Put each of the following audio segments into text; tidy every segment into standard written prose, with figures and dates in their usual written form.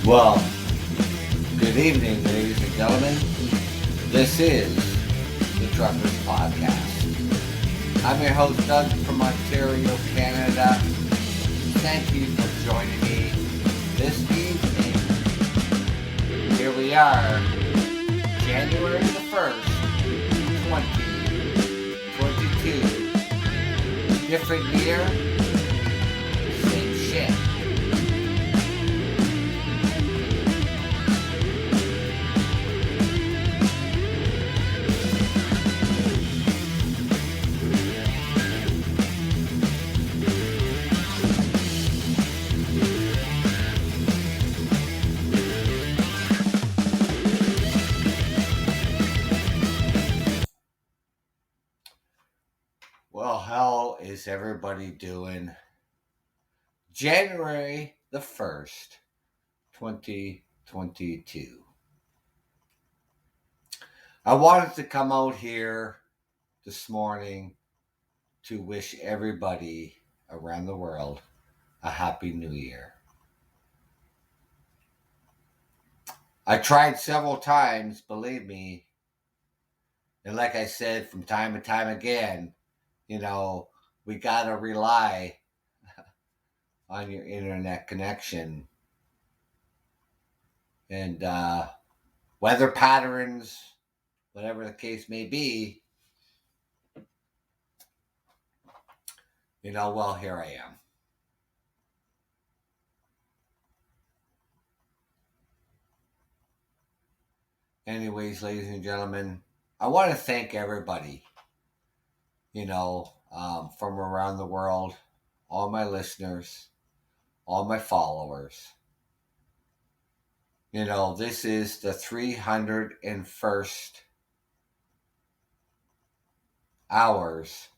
Well, good evening, ladies and gentlemen. This is the Truckers Podcast. I'm your host, Doug from Ontario, Canada. Thank you for joining me this evening. Here we are, January the 1st, 2022. Different year, same shit. Well, how is everybody doing? January the 1st, 2022. I wanted to come out here this morning to wish everybody around the world a happy new year. I tried several times, believe me, and like I said from time and time again, we got to rely on your internet connection and weather patterns, whatever the case may be. Well, here I am. Anyways, ladies and gentlemen, I want to thank everybody, from around the world, all my listeners, all my followers. This is the 301st hours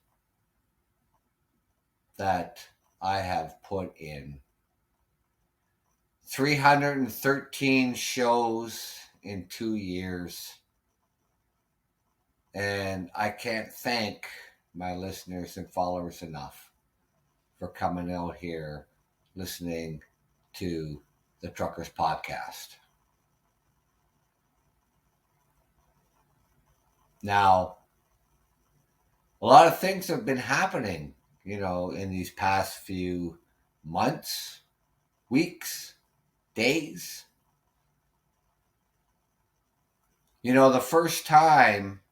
that I have put in. 313 shows in 2 years. And I can't thank my listeners and followers enough for coming out here listening to the Truckers Podcast. Now, a lot of things have been happening, in these past few months, weeks, days. The first time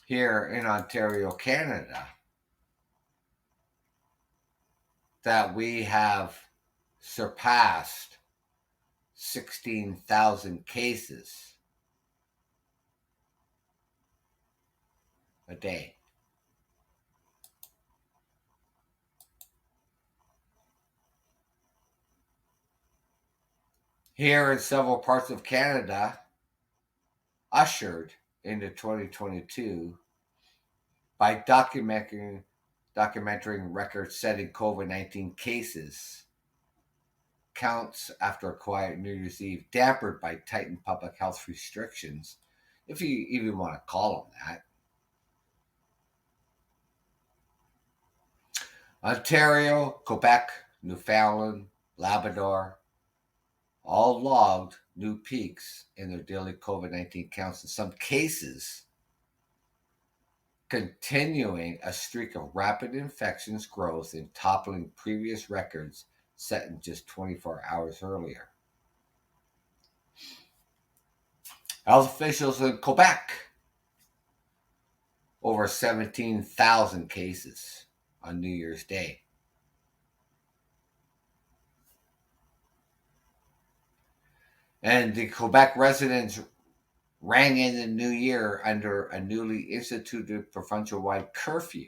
here in Ontario, Canada, that we have surpassed 16,000 cases a day. Here in several parts of Canada, ushered into 2022 by documenting record-setting COVID-19 cases, counts after a quiet New Year's Eve, dampened by tightened public health restrictions, if you even want to call them that. Ontario, Quebec, Newfoundland, Labrador, all logged new peaks in their daily COVID-19 counts, in some cases continuing a streak of rapid infections growth and toppling previous records set in just 24 hours earlier. Health officials in Quebec, over 17,000 cases on New Year's Day. And the Quebec residents rang in the new year under a newly instituted provincial-wide curfew.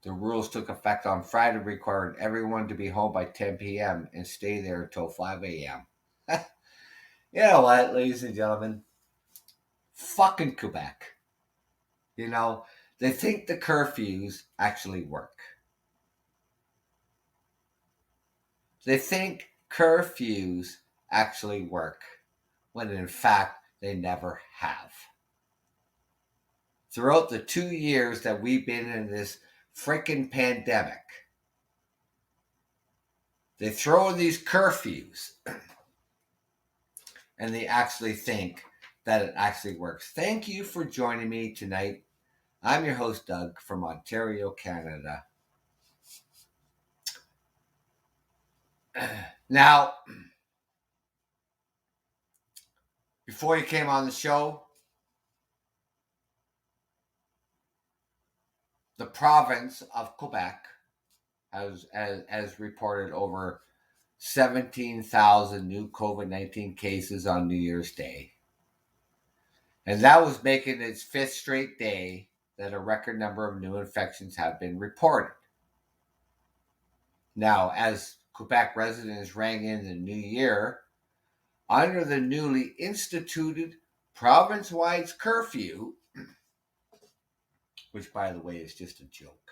The rules took effect on Friday, requiring everyone to be home by 10 p.m. and stay there until 5 a.m. You know what, ladies and gentlemen? Fucking Quebec. They think the curfews actually work. They think curfews actually work, when in fact they never have. Throughout the 2 years that we've been in this freaking pandemic, They throw in these curfews and they actually think that it actually works. Thank you for joining me tonight. I'm your host, Doug, from Ontario, Canada. Now, before you came on the show, the province of Quebec has reported over 17,000 new COVID-19 cases on New Year's Day. And that was making its fifth straight day that a record number of new infections have been reported. Now, as Quebec residents rang in the new year, under the newly instituted province-wide curfew, which, by the way, is just a joke.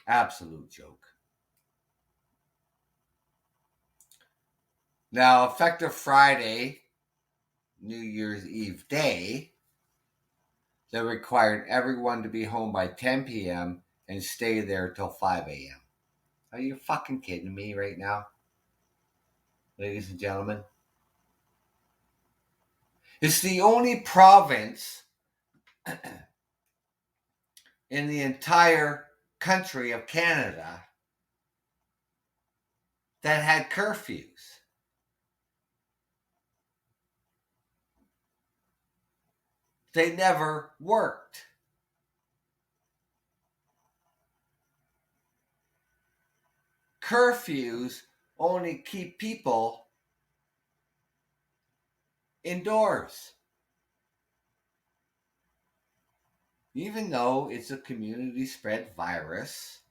Absolute joke. Now, effective Friday, New Year's Eve day, they required everyone to be home by 10 p.m. and stay there till 5 a.m. Are you fucking kidding me right now, ladies and gentlemen? It's the only province in the entire country of Canada that had curfews. They never worked. Curfews only keep people indoors. Even though it's a community spread virus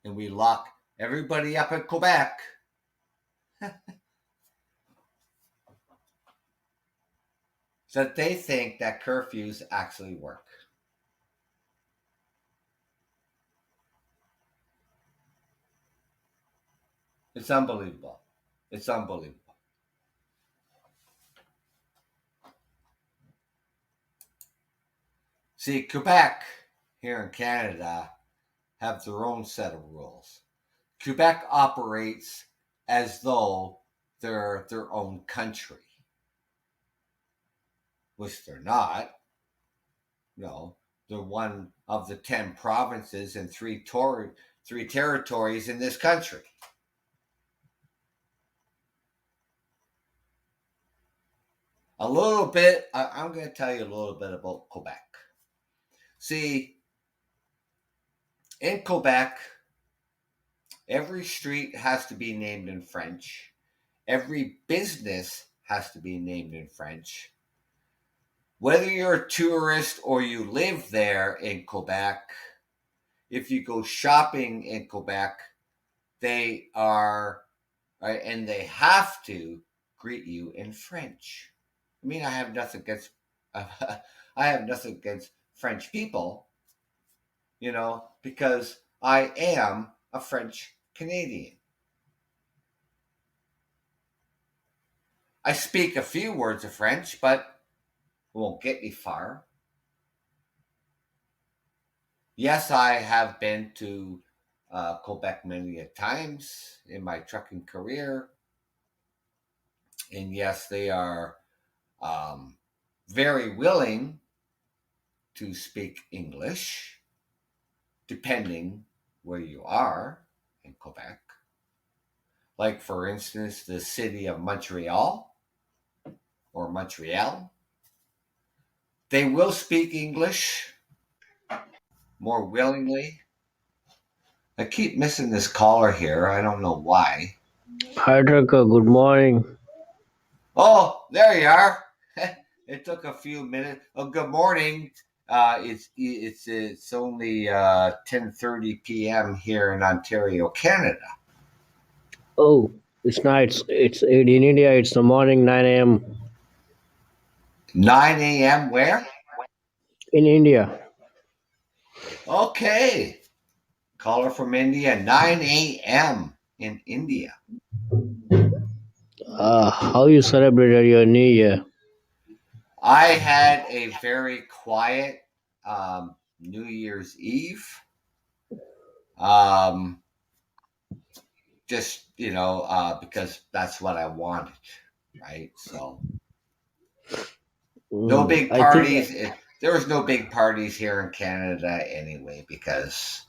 and we lock everybody up in Quebec, that they think that curfews actually work. It's unbelievable. It's unbelievable. See, Quebec here in Canada have their own set of rules. Quebec operates as though they're their own country, which they're not. No, they're one of the 10 provinces and three territories in this country. A little bit, I'm going to tell you a little bit about Quebec. See, in Quebec, every street has to be named in French. Every business has to be named in French. Whether you're a tourist or you live there in Quebec, if you go shopping in Quebec, they are, and they have to greet you in French. I mean, I have nothing against, I have nothing against French people, because I am a French Canadian. I speak a few words of French, but it won't get me far. Yes, I have been to Quebec many a times in my trucking career. And yes, they are very willing to speak English, depending where you are in Quebec. Like, for instance, the city of Montreal or Montreal. They will speak English more willingly. I keep missing this caller here. I don't know why. Hi, Trucker. Good morning. Oh, there you are. It took a few minutes. Oh, good morning. It's only 10:30 p.m. here in Ontario, Canada. Oh, it's night. It's in India. It's the morning, 9 a.m. 9 a.m. where? in India. Okay. Caller from India, 9 a.m. in India. How you celebrated your New Year? I had a very quiet New Year's Eve. Um, just because that's what I wanted, right? So no big I think parties. There was no big parties here in Canada anyway because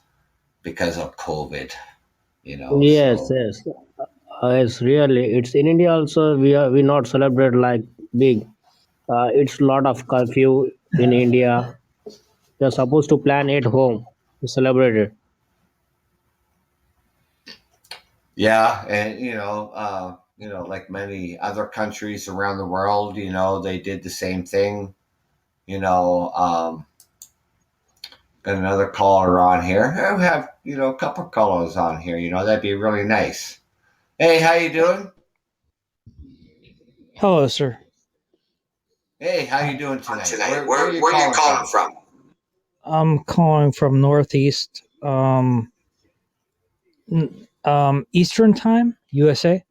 of COVID. yes, So yes, yes. Really, it's in India also. We not celebrate like big. It's lot of curfew in India. You're supposed to plan at home to celebrate it. yeah, and like many other countries around the world, they did the same thing. You know, got another caller on here. I have a couple callers on here. That'd be really nice. Hey, how you doing? Hello, sir. Hey, how you doing tonight? Tonight. Where are you Where are you calling calling from? from? I'm calling from Northeast, Eastern Time, USA.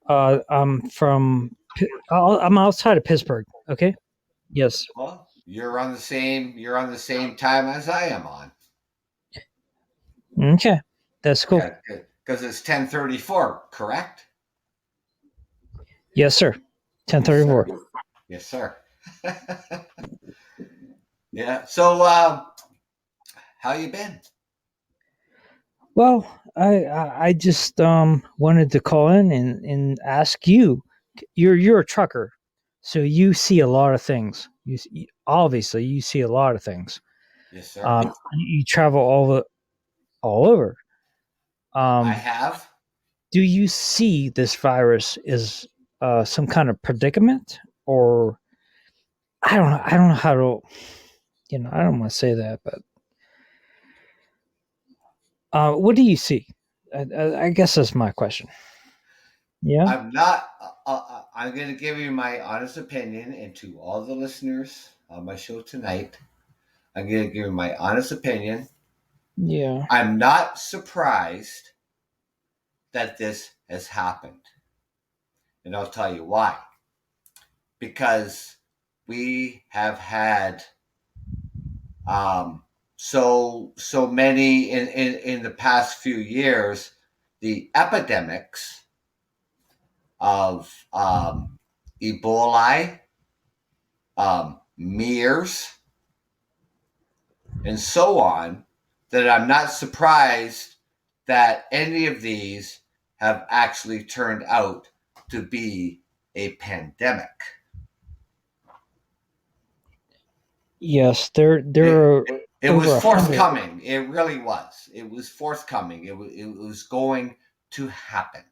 I'm from. I'm outside of Pittsburgh. Okay. Yes. Well, you're on the same time as I am on. Okay. That's cool. Yeah, because it's 10:34, correct? Yes, sir. Yes, sir. 10:34. Yes, sir. Yeah. So, how you been? Well, I just wanted to call in and ask you. You're a trucker, so you see a lot of things. Obviously you see a lot of things. Yes, sir. You travel all over. I Um, have. do you see this virus as some kind of predicament, or I don't know. I don't know how to. I don't want to say that, but what do you see? I guess that's my question. Yeah. I'm not. I'm going to give you my honest opinion, and to all the listeners on my show tonight, I'm going to give you my honest opinion. Yeah. I'm not surprised that this has happened, and I'll tell you why. Because we have had so many in the past few years, the epidemics of Ebola, MERS, and so on, that I'm not surprised that any of these have actually turned out to be a pandemic. Yes. There It, are it was over 100 forthcoming. It really was. It was forthcoming. It was going to happen.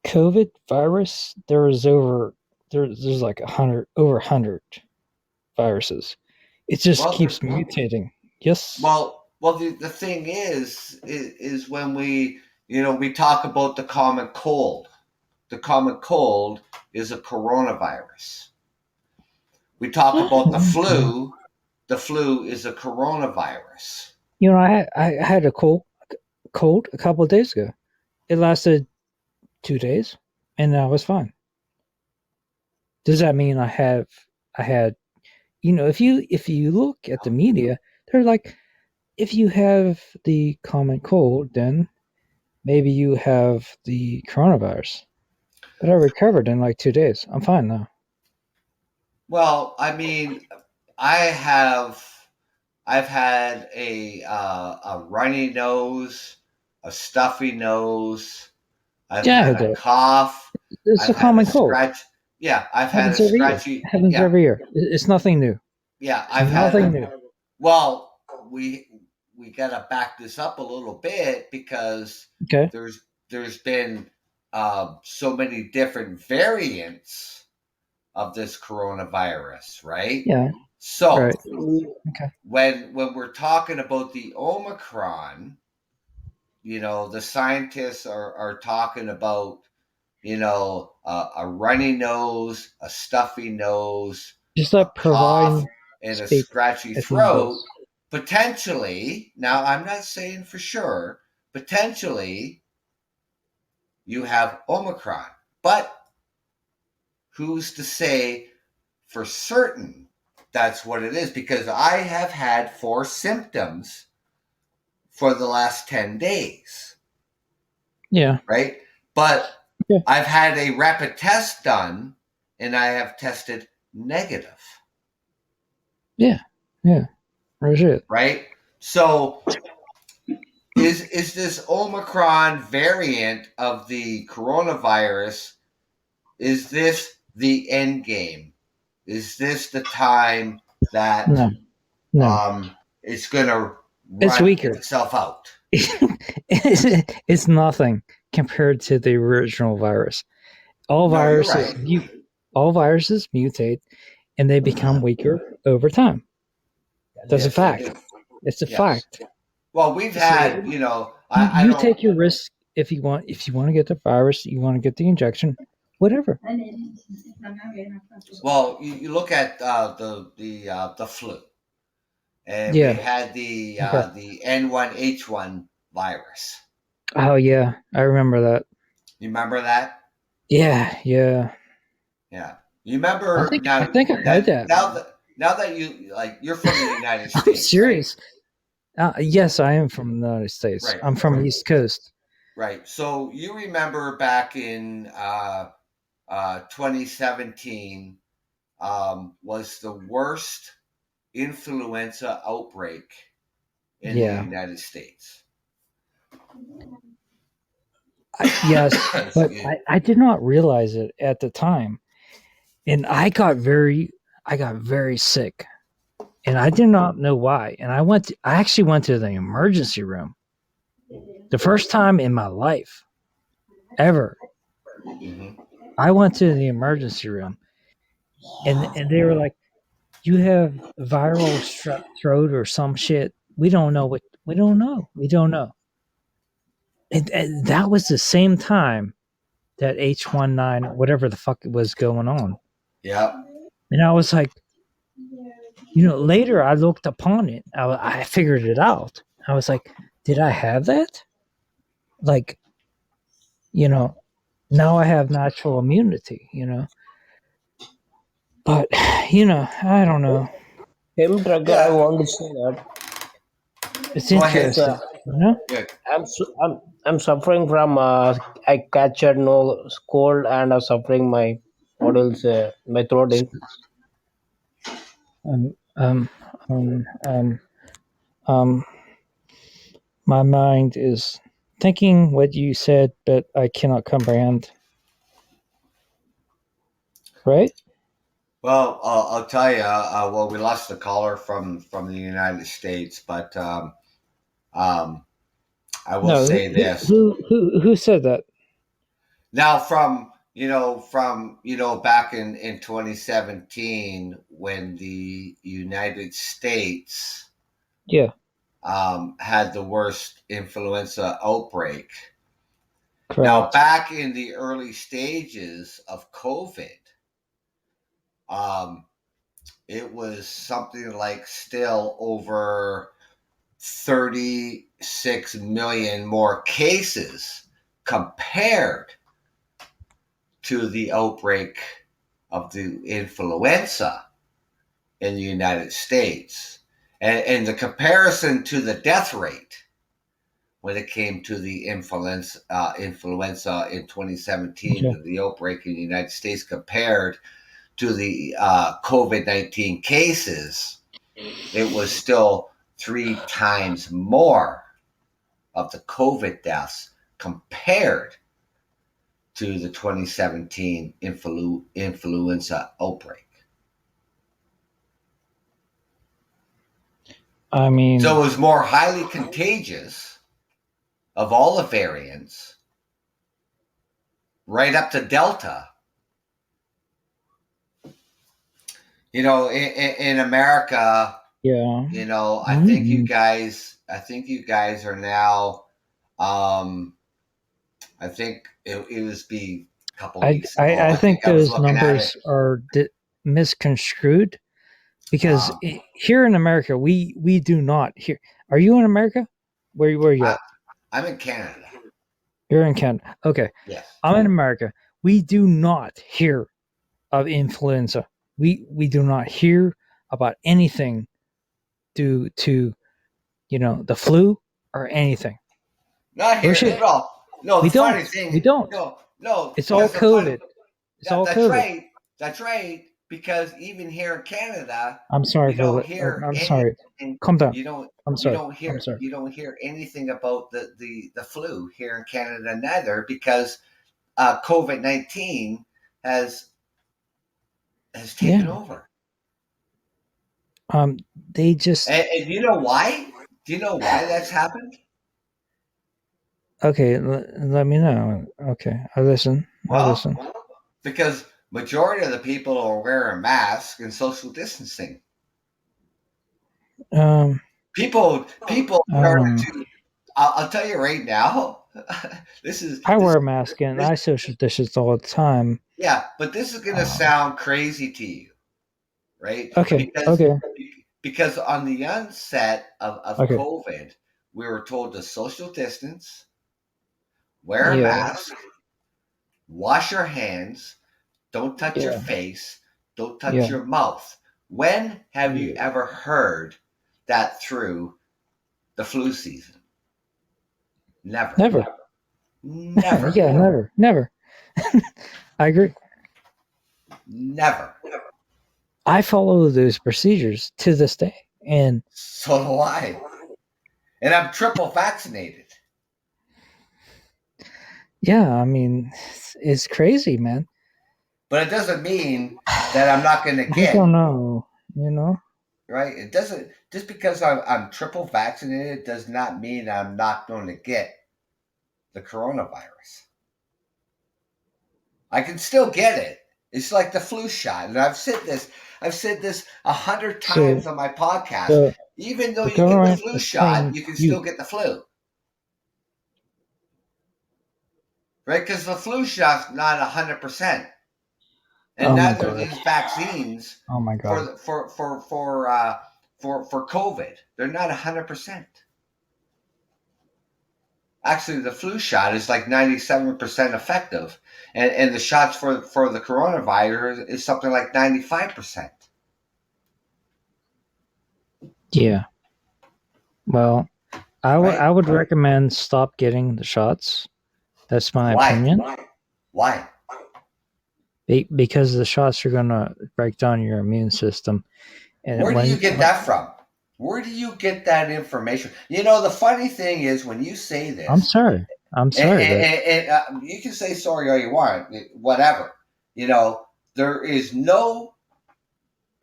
COVID virus. There's like 100 over 100 viruses. It just Well, keeps mutating. Yes. the thing is when we talk about the common cold. The common cold is a coronavirus. We talk about the Mhm. flu. The flu is a coronavirus. I had a cold a couple of days ago. It lasted 2 days, and I was fine. Does that mean I had if you look at the media, they're like, if you have the common cold, then maybe you have the coronavirus. But I recovered in like 2 days. I'm fine now. Well, I mean, I have I've had a runny nose, a stuffy nose. I've Yeah, I had had a that. cough. It's I've a had a common cold. scratch. Yeah, I've had a Happens every year. scratchy. Happens Yeah, every year. It's nothing new. yeah. It's I've had. nothing new. Well, we gotta back this up a little bit because Okay. there's been so many different variants of this coronavirus, right? Yeah. So Right. Okay. when we're talking about the Omicron, the scientists are talking about a runny nose, a stuffy nose, Just a let cough, Provine and a speak scratchy if he throat. does. Potentially, now I'm not saying for sure, potentially you have Omicron, but who's to say for certain that's what it is? Because I have had 4 symptoms for the last 10 days. Yeah. right? But Yeah. I've had a rapid test done, and I have tested negative, Yeah. Legit. right? So is this Omicron variant of the coronavirus, is this the end game? Is this the time that No. it's going to It's run weaker. itself out? It's nothing compared to the original virus. All No, you're viruses right. all viruses mutate and they become weaker over time. That's a Yes, they fact. do. It's a Yes. fact. Well, we've So had, I you don't. take your risk if you want to get the virus, you want to get the injection, whatever. Well, you look at the flu, and we Yeah. had the Okay. the N1H1 virus. Oh yeah, I remember that. You remember that? Yeah. Yeah. You I remember think I had that. now that you're from the United I'm States, serious. Yes, I am from the United States. Right. I'm from the East Coast. right? So you remember back in 2017 was the worst influenza outbreak in the Yeah. United States. Yes, but Excuse me. I did not realize it at the time, and I got very sick, and I did not know why. And I actually went to the emergency room, the first time in my life ever. Mhm. I went to the emergency room, and they were like, "You have viral strep throat or some shit. We don't know what. We don't know. We don't know." And that was the same time that H19 or whatever the fuck was going on. Yep. And I was like, later I looked upon it. I figured it out. I was like, did I have that? Like, now I have natural immunity, But, I don't know. Hemp Tracker, I Yeah. want to say that It's Go ahead. because interesting, Good. I'm suffering from I catch a no cold and I'm suffering my what else my throat is Um, um, um, um, um, my mind is thinking what you said, but I cannot comprehend. Right? Well, I'll tell you. Well, we lost the caller from the United States, but um, I will No, say this. who said that? Now, from back in 2017 when the United States Yeah, had the worst influenza outbreak. Now, correct. back in the early stages of COVID, um, it was something like still over 36 million more cases compared to the outbreak of the influenza in the United States. And the comparison to the death rate when it came to the influenza in 2017, Okay. the outbreak in the United States compared to the COVID-19 cases, it was still 3 times more of the COVID deaths compared to the 2017 influenza outbreak. I mean, So it was more highly contagious of all the variants, right up to Delta. In America, yeah. I think you guys are now. I think it was a couple weeks ago. I think I was those looking at it. numbers are misconstrued because here in America, we do not here. Are you in America? Where are you at? I'm in Canada. You're in Canada. Okay. Yes. I'm in America. We do not hear of influenza. We do not hear about anything due to the flu or anything. Not here at all. No, We the funny don't. thing, We don't. no, It's all because the funny, COVID. It's all that's COVID. right, that's right. Because even here in Canada, I'm sorry you for. don't hear I'm sorry. anything. Calm down. You don't. I'm You sorry. don't I'm hear. sorry. You don't hear anything about the flu here in Canada neither, because COVID-19 has taken Yeah. over. They just And you know why? Do you know why that's happened? okay. Let me know. Okay, I listen. I listen. Well, because majority of the people are wearing masks and social distancing. Um, People I don't started know. to. I'll tell you right now. this is I this wear a mask and this I social distance all the time. yeah, but this is going to Um, sound crazy to you, right? okay. Okay. Because on the onset of Okay. COVID, we were told to social distance, wear a Yeah. mask, wash your hands, don't touch your Yeah. face, don't touch Yeah. your mouth. When have you Yeah. ever heard that through the flu season? Never. Never. Never. Yeah. Never. Never. I agree. Never. I follow those procedures to this day, and So do I. And I'm triple vaccinated. yeah, I mean, it's crazy, man. But it doesn't mean that I'm not going to I get, don't know. You know. right? It doesn't, just because I'm triple vaccinated does not mean I'm not going to get the coronavirus. I can still get it. It's like the flu shot. And I've said this 100 times So on my podcast. the Even though the you get the government flu is shot, telling you can you. still get the flu. Right? Because the flu shot's not 100%. And Oh my neither are god. these vaccines Oh my god. for COVID. They're not 100%. Actually, the flu shot is like 97% effective, and the shots for the coronavirus is something like 95%. Yeah. Well, Right? I would recommend stop getting the shots. That's my Why? opinion. Why? Because the shots are gonna break down your immune system, and Where do you get when that from? Where do you get that information? You know, the funny thing is when you say I'm this, sorry, but you can say sorry all you want, whatever. You know, there is no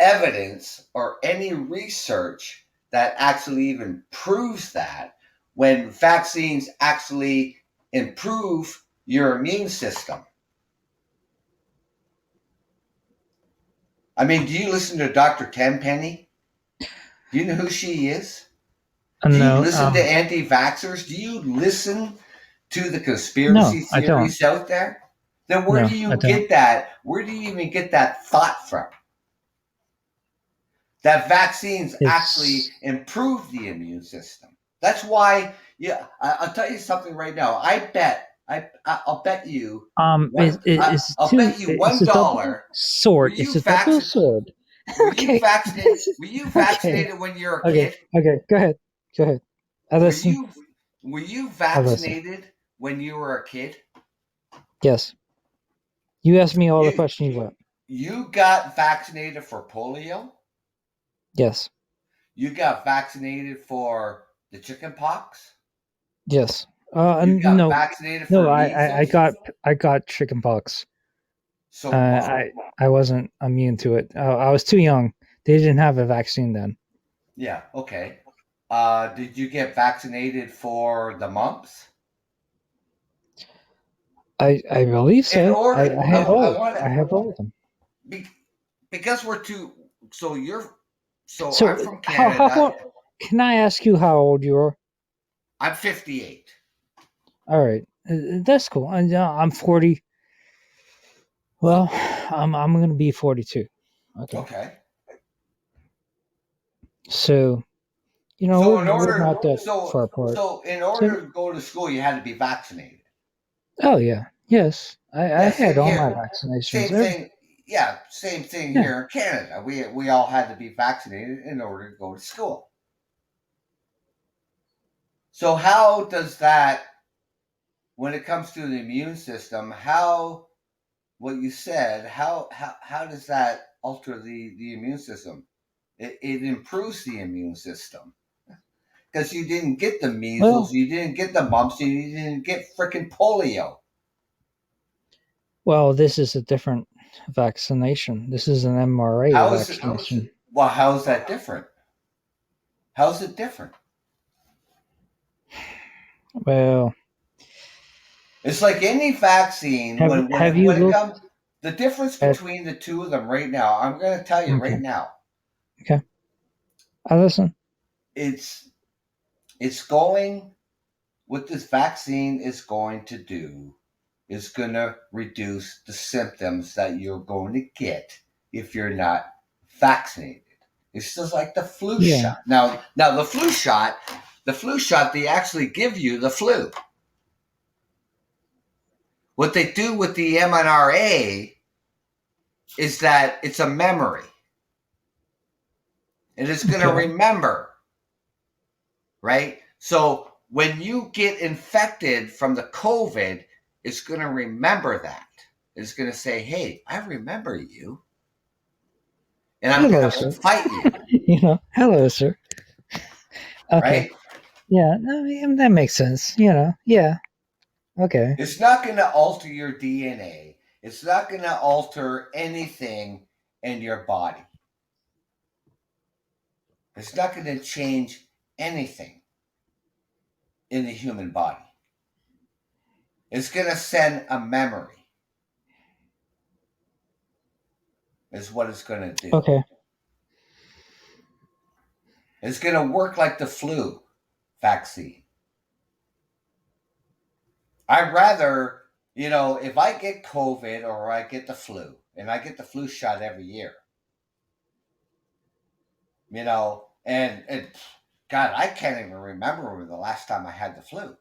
evidence or any research that actually even proves that when vaccines actually improve your immune system. I mean, do you listen to Dr. Tenpenny? Do you know who she is? Do you no, listen to anti vaxxers? Do you listen to the conspiracy no, I don't. theories out there? Then where No, do I you don't. get that? Where do you even get that thought from? That vaccines actually It's improve the immune system. That's why, yeah, I'll tell you something right now. I'll bet you I'll bet you it's one a double dollar. Were sword. It's you a double vaccinated? sword. Okay. Were you Okay. vaccinated when you were a Okay. kid? Okay. Go ahead. Go ahead. I Were listen. you were you I listen. vaccinated when you were a kid? Yes. You asked me all the You questions you want. you got vaccinated for polio. Yes. You got vaccinated for the chicken pox. Yes. You got No, vaccinated no. for measles. I got chicken pox. So what? I wasn't immune to it. I was too young. They didn't have a vaccine then. Yeah, okay. Did you get vaccinated for the mumps? I believe In so. order, I have I both. want I have both of them. to because we're too. So I'm So from how Canada. about? Can I ask you how old you are? I'm 58. All right, that's cool. And I'm 40. Well, I'm gonna be 42. Okay, Okay. so So we're not that far apart. in So order to go to school, you had to be vaccinated. oh yeah, yes, I Yeah, had same all my here. vaccinations. Same thing. Yeah, same thing Yeah, here in Canada. We all had to be vaccinated in order to go to school. So how does that when it comes to the immune system, how what you said, how does that alter the immune system? It improves the immune system because you didn't get the measles, Well, you didn't get the mumps, and you didn't get freaking polio. well, this is a different vaccination. This is an mRNA How is it? vaccination. Well, how is that different? How's it different? Well, It's like any vaccine. have have you When it looked comes, the difference at? between the two of them right now, I'm going to tell you Okay, right now. okay, I listen. It's going. What this vaccine is going to do is going to reduce the symptoms that you're going to get if you're not vaccinated. It's just like the flu Yeah, shot. Now the flu shot, they actually give you the flu. What they do with the mRNA is that it's a memory. And it's going to okay, remember, right? So when you get infected from the COVID, it's going to remember that. It's going to say, hey, I remember you. And I'm hello, going to sir. fight you, Hello, sir. Okay, right? yeah, I mean, that makes sense. Yeah, okay, It's not going to alter your DNA. It's not going to alter anything in your body. It's not going to change anything in the human body. It's going to send a memory, is what it's going to do. okay. It's going to work like the flu vaccine. I'd rather, if I get COVID or I get the flu, and I get the flu shot every year, and God, I can't even remember the last time I had the flu.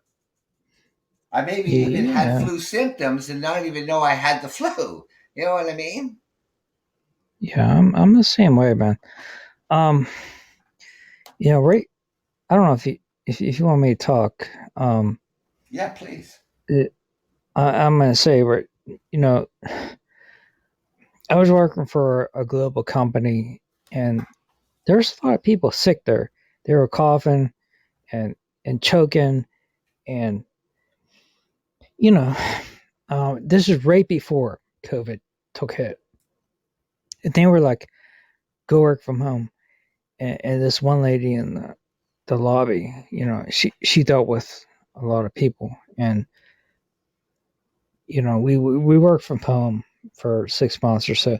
I maybe even had Yeah, flu symptoms and not even know I had the flu. You know what I mean? yeah, I'm the same way, man. Um, right. I don't know if you want me to talk. Yeah, please. It, I'm gonna say, right. You know, I was working for a global company, and there's a lot of people sick there. They were coughing and choking, and you know, this is right before COVID took hit. And they were like, "Go work from home." And this one lady in the lobby, she dealt with a lot of people, and we worked from home for 6 months or so,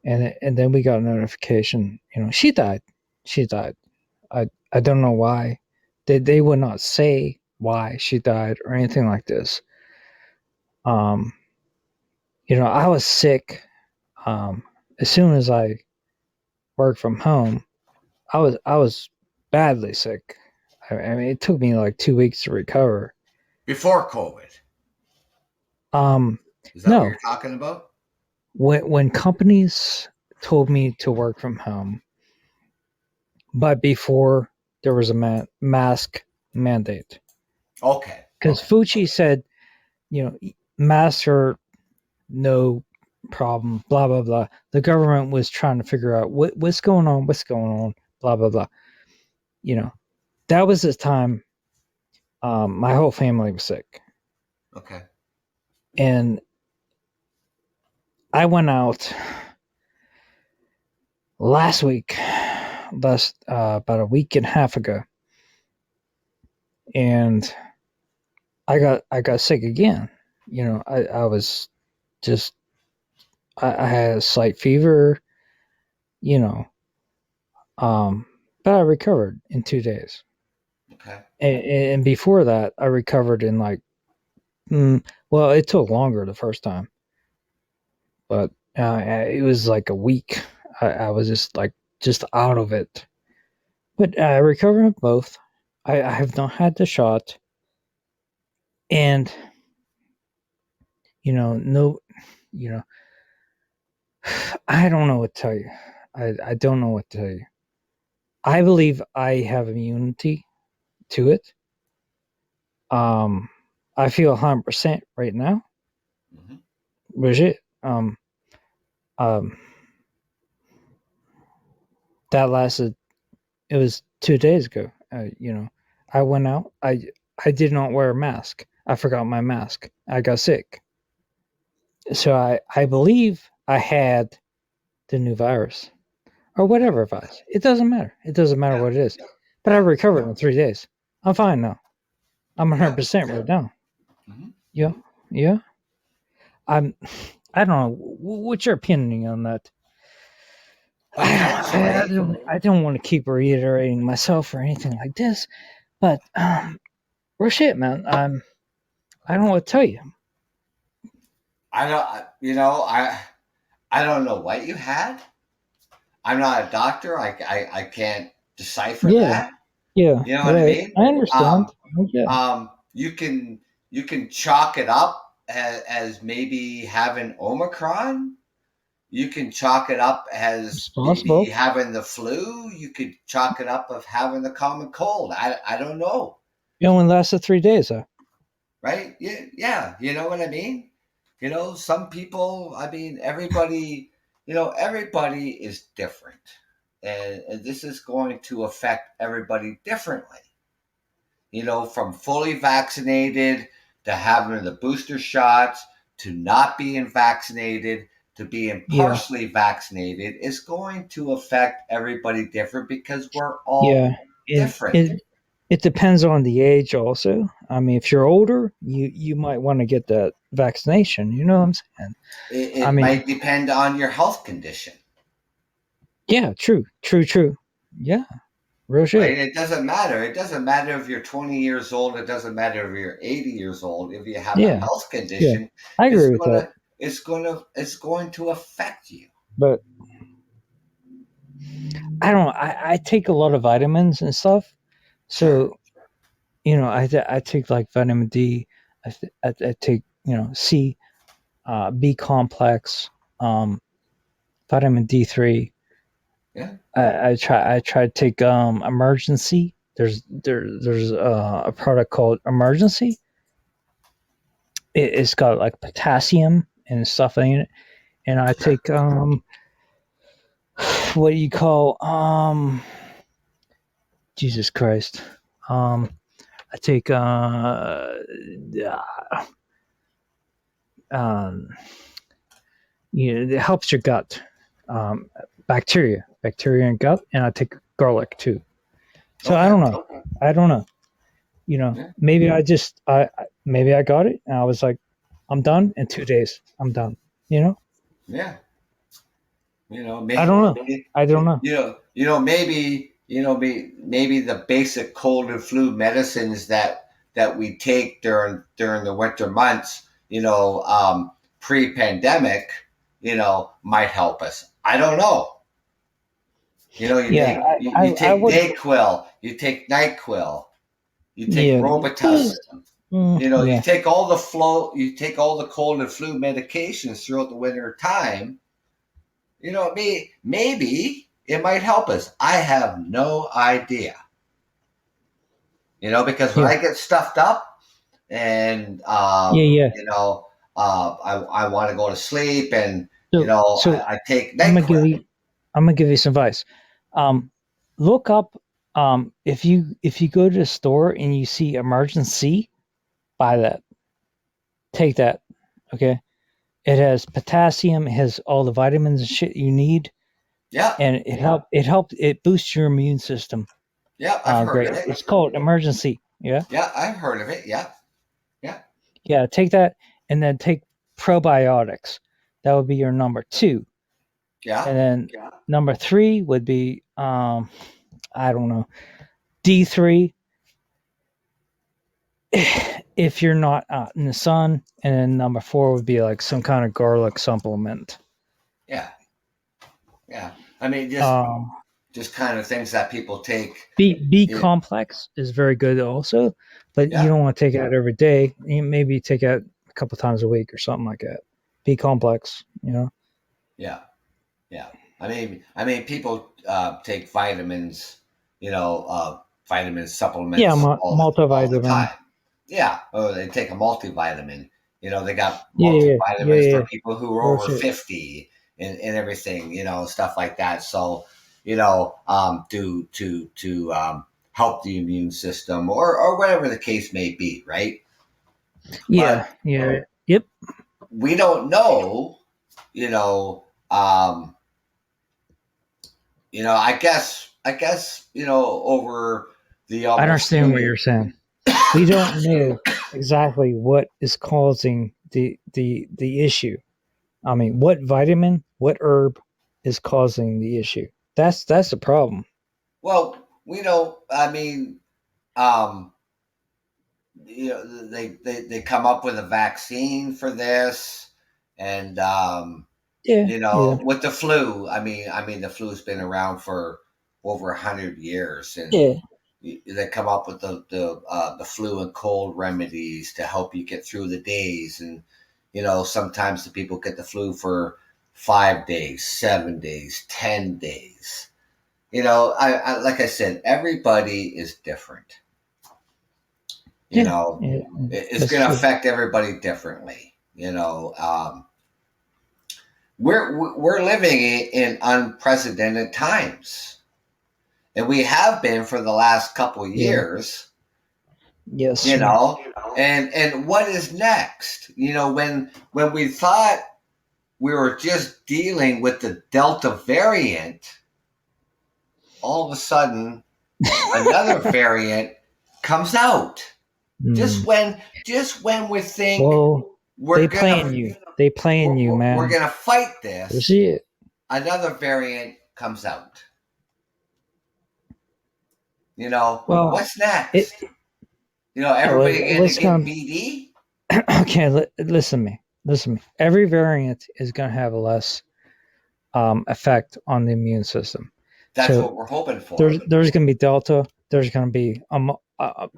and then we got a notification. She died. She died. I don't know why. They would not say why she died or anything like this. Um, I was sick. Um, as soon as I worked from home, I was badly sick. I mean, it took me like 2 weeks to recover. Before COVID. Um, Is that what no, you're talking about? when companies told me to work from home, but before there was a mask mandate, Okay. because Okay. Fucci said, masks are no problem, blah blah blah. The government was trying to figure out what's going on, blah blah blah. You know, that was the time. My whole family was sick, Okay. and I went out last week, about a week and a half ago, and I got sick again. I was just I had a slight fever, you know, but I recovered in 2 days. Okay. And before that, I recovered in like, well, it took longer the first time, but it was like a week. I was just out of it, but I recovered both. I have not had the shot, and no, you know, I don't know what to tell you. I don't know what to tell you. I believe I have immunity to it. Um, I feel 100% right now. Mhm. Legit. Um, that lasted. It was 2 days ago. I went out. I did not wear a mask. I forgot my mask. I got sick. So I believe I had the new virus or whatever virus. It doesn't matter. It doesn't matter Yeah. what it is. But I recovered in 3 days. I'm fine now. I'm 100% right now. Mhm. Yeah, yeah. I'm. I don't know. What's your opinion on that? Potentially, I don't want to keep reiterating myself or anything like this, but well, shit, man. I don't know what to tell you. I don't. I don't know what you had. I'm not a doctor. I can't decipher Yeah, that. yeah, You know what I right. mean? I understand. Um, Yeah, you can chalk it up as maybe having Omicron. You can chalk it up it's as maybe possible. having the flu. You could chalk it up of having the common cold. I don't know, It only lasted 3 days, though. right? Yeah, yeah. You know what I mean? Some people. I mean, everybody. Everybody is different, and this is going to affect everybody differently. From fully vaccinated to having the booster shots to not being vaccinated to being Yeah, partially vaccinated is going to affect everybody different because we're all yeah. It different. it it depends on the age, also. I mean, if you're older, you might want to get that vaccination. You know what I'm saying? I It mean, might depend on your health condition, yeah, true, true, true. Yeah, real right? shit. It doesn't matter. It doesn't matter if you're 20 years old. It doesn't matter if you're 80 years old. If you have a Yeah, health yeah. condition, I it's agree with that. gonna it's going to affect you. But I don't know. I take a lot of vitamins and stuff. Sure. So, I take like vitamin D. I take, C, B complex, um, vitamin D3. Yeah. I try to take emergency. There's a product called emergency. It's got like potassium and stuff in it. And I Sure. take what do you call Jesus Christ. Um I take um it helps your gut. Um bacteria and gut, and I take garlic too. So I Okay. don't know. I don't know. Yeah. Maybe maybe I got it and I was like, I'm done in 2 days. I'm done. You know? Yeah. I Maybe, don't know. I don't know. maybe the basic cold and flu medicines that we take during the winter months, pre-pandemic, might help us. I don't know. Yeah, You I take would. Dayquil, you take Nyquil, you take Yeah, Robitussin. You yeah, take all the cold and flu medications throughout the winter time. Maybe it might help us. I have no idea. Because when yeah, I get stuffed up and yeah, yeah. I want to go to sleep and So I take I'm gonna give Nyquil. you. I'm gonna give you some advice. Um, Look up. If you go to the store and you see emergency, buy that. Take that. Okay. It has potassium. It has all the vitamins and shit you need, Yeah, and it boosts your immune system. yeah, I've heard Great. of it. It's called emergency. Yeah. Yeah, I've heard of it. Yeah, yeah, Yeah. Take that, and then take probiotics. That would be your number two. yeah, And then number three would be I don't know, D3 if you're not out in the sun, and then number four would be like some kind of garlic supplement. yeah, yeah. I mean, Um, just kind of things that people take. B It, complex is very good also, but you yeah, don't want to take it out every day. You maybe take it out a couple times a week or something like that. B complex, yeah, yeah. I mean, people take vitamins, vitamin Yeah, supplements all the multivitamin. time. Yeah, oh, they take a multivitamin. They got Yeah, yeah, yeah, multivitamins for yeah. people who are Real over shit. 50 and everything, stuff like that. So, to help the immune system or whatever the case may be, right? Yeah, But yeah. Yep. we don't know, you know, um, I guess, over the I almost understand what 2 you're saying. We don't know exactly what is causing the issue. I mean, what vitamin, what herb is causing the issue? That's the problem. well, I mean, um, they come up with a vaccine for this, and Yeah, yeah, with the flu, I mean the flu's been around for over 100 years, and yeah. they come up with the flu and cold remedies to help you get through the days, and sometimes the people get the flu for 5 days, 7 days, 10 days. I like I said, everybody is different. you Yeah, know yeah, it's that's going to true. affect everybody differently. We're living in unprecedented times, and we have been for the last couple of Yeah. years. Yes, you sir. know and what is next? When we thought we were just dealing with the Delta variant, all of a sudden another variant comes out. just Mm. when just when we think Well, we're they gonna playing you. They playing you, we're man. gonna fight You this, see it. another variant comes out. Well, What's it. next? Yeah, Everybody gonna let's get come. BD? Okay, listen to me. Listen to me. Every variant is going to have a less effect on the immune system. That's So what we're hoping for. there's going to be Delta. There's going to be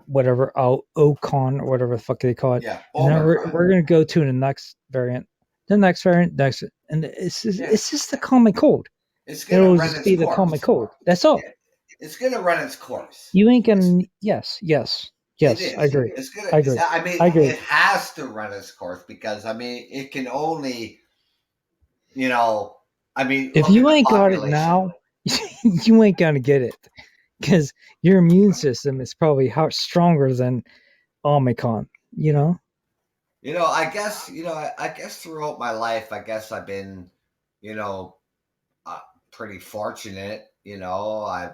whatever Ocon or whatever the fuck they call it, Yeah, and then Omicron. we're going to go to the next variant, next, and Yeah, it's just the common cold. it's gonna It'll run just its be the common course. cold. That's all. Yeah, it's gonna run its course. You ain't It's gonna. Yes, yes, it yes. I is. agree. It's gonna. I agree. I mean, I agree. it has to run its course because it can only. You know, If look at you the ain't got it population. now, you ain't gonna get it because your immune system is probably stronger than Omicron. You know? I guess throughout my life, I guess I've been, you know, pretty fortunate. I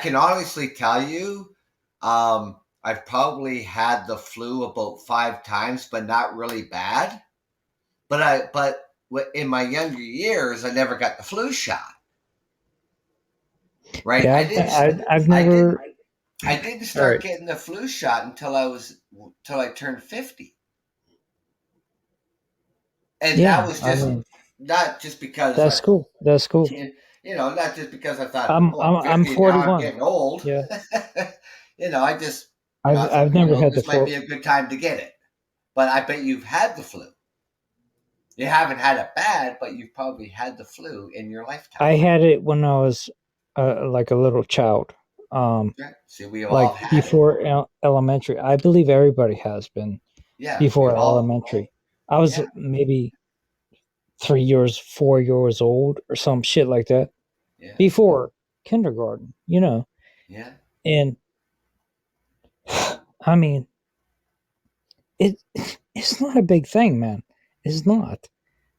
can honestly tell you, I've probably had the flu about 5 times, but not really bad. But in my younger years, I never got the flu shot. Right? Yeah, I've I didn't. never. I didn't All start right. getting the flu shot until I turned 50. And that Yeah, was I just mean not just because that's cool. That's cool. not just because I thought, I'm oh, I'm I'm I'm 50 and now I'm 41. getting old. Yeah, I just, I thought, I've never had the this might flu. be a good time to get it. But I bet you've had the flu. You haven't had it bad, but you've probably had the flu in your lifetime. I had it when I was like a little child. Yeah. See, we all Like had it. before elementary. I believe everybody has been Yeah, before elementary. I was yeah, maybe 3 years, 4 years old, or some shit like that yeah, before kindergarten. yeah, And I mean, it it's not a big thing, man. It's not.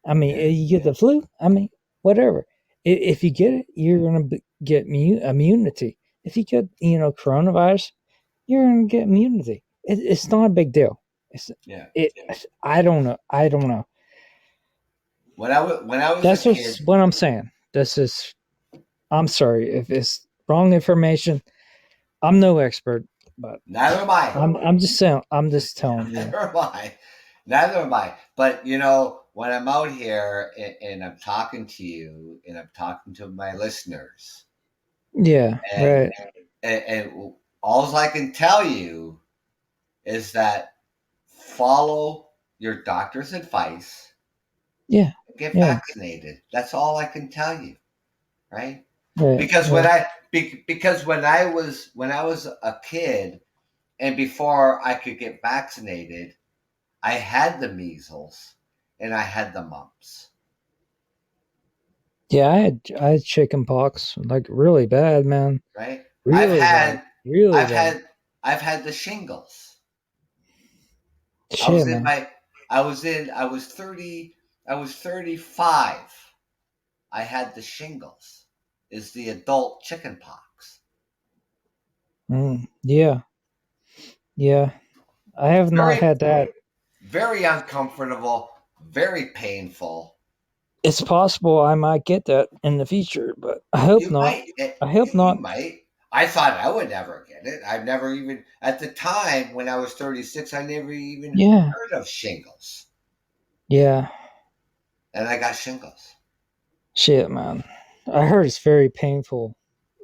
I mean, yeah, you get the flu. I mean, whatever. If you get it, you're gonna get immunity. If you get coronavirus, you're gonna get immunity. It's not a big deal. It's yeah. it. I don't know. I don't know. When I was a That's kid, just what I'm saying. This is. I'm sorry if it's wrong information. I'm no expert, but neither am I. I'm just saying. I'm just telling you. Neither am I. Neither am I. But when I'm out here and I'm talking to you and I'm talking to my listeners, Yeah. and Right. and all I can tell you is that follow your doctor's advice Yeah. and get Yeah. vaccinated. That's all I can tell you, right? Right. Because Right. when I was a kid, and before I could get vaccinated, I had the measles and I had the mumps. Yeah, I had chicken pox, like really bad, man. Right? Really bad. Really I've bad. had the shingles. Shit, man. I was 30, I was 35. I had the shingles. Is the adult chicken pox. Yeah. Yeah. I have not Very, had that. very uncomfortable, very painful. It's possible I might get that in the future, but I hope You not. might. I hope You not. might. I thought I would never get it. I've never even, at the time when I was 36, I never even Yeah. heard of shingles. Yeah. And I got shingles. Shit, man. I heard it's very painful.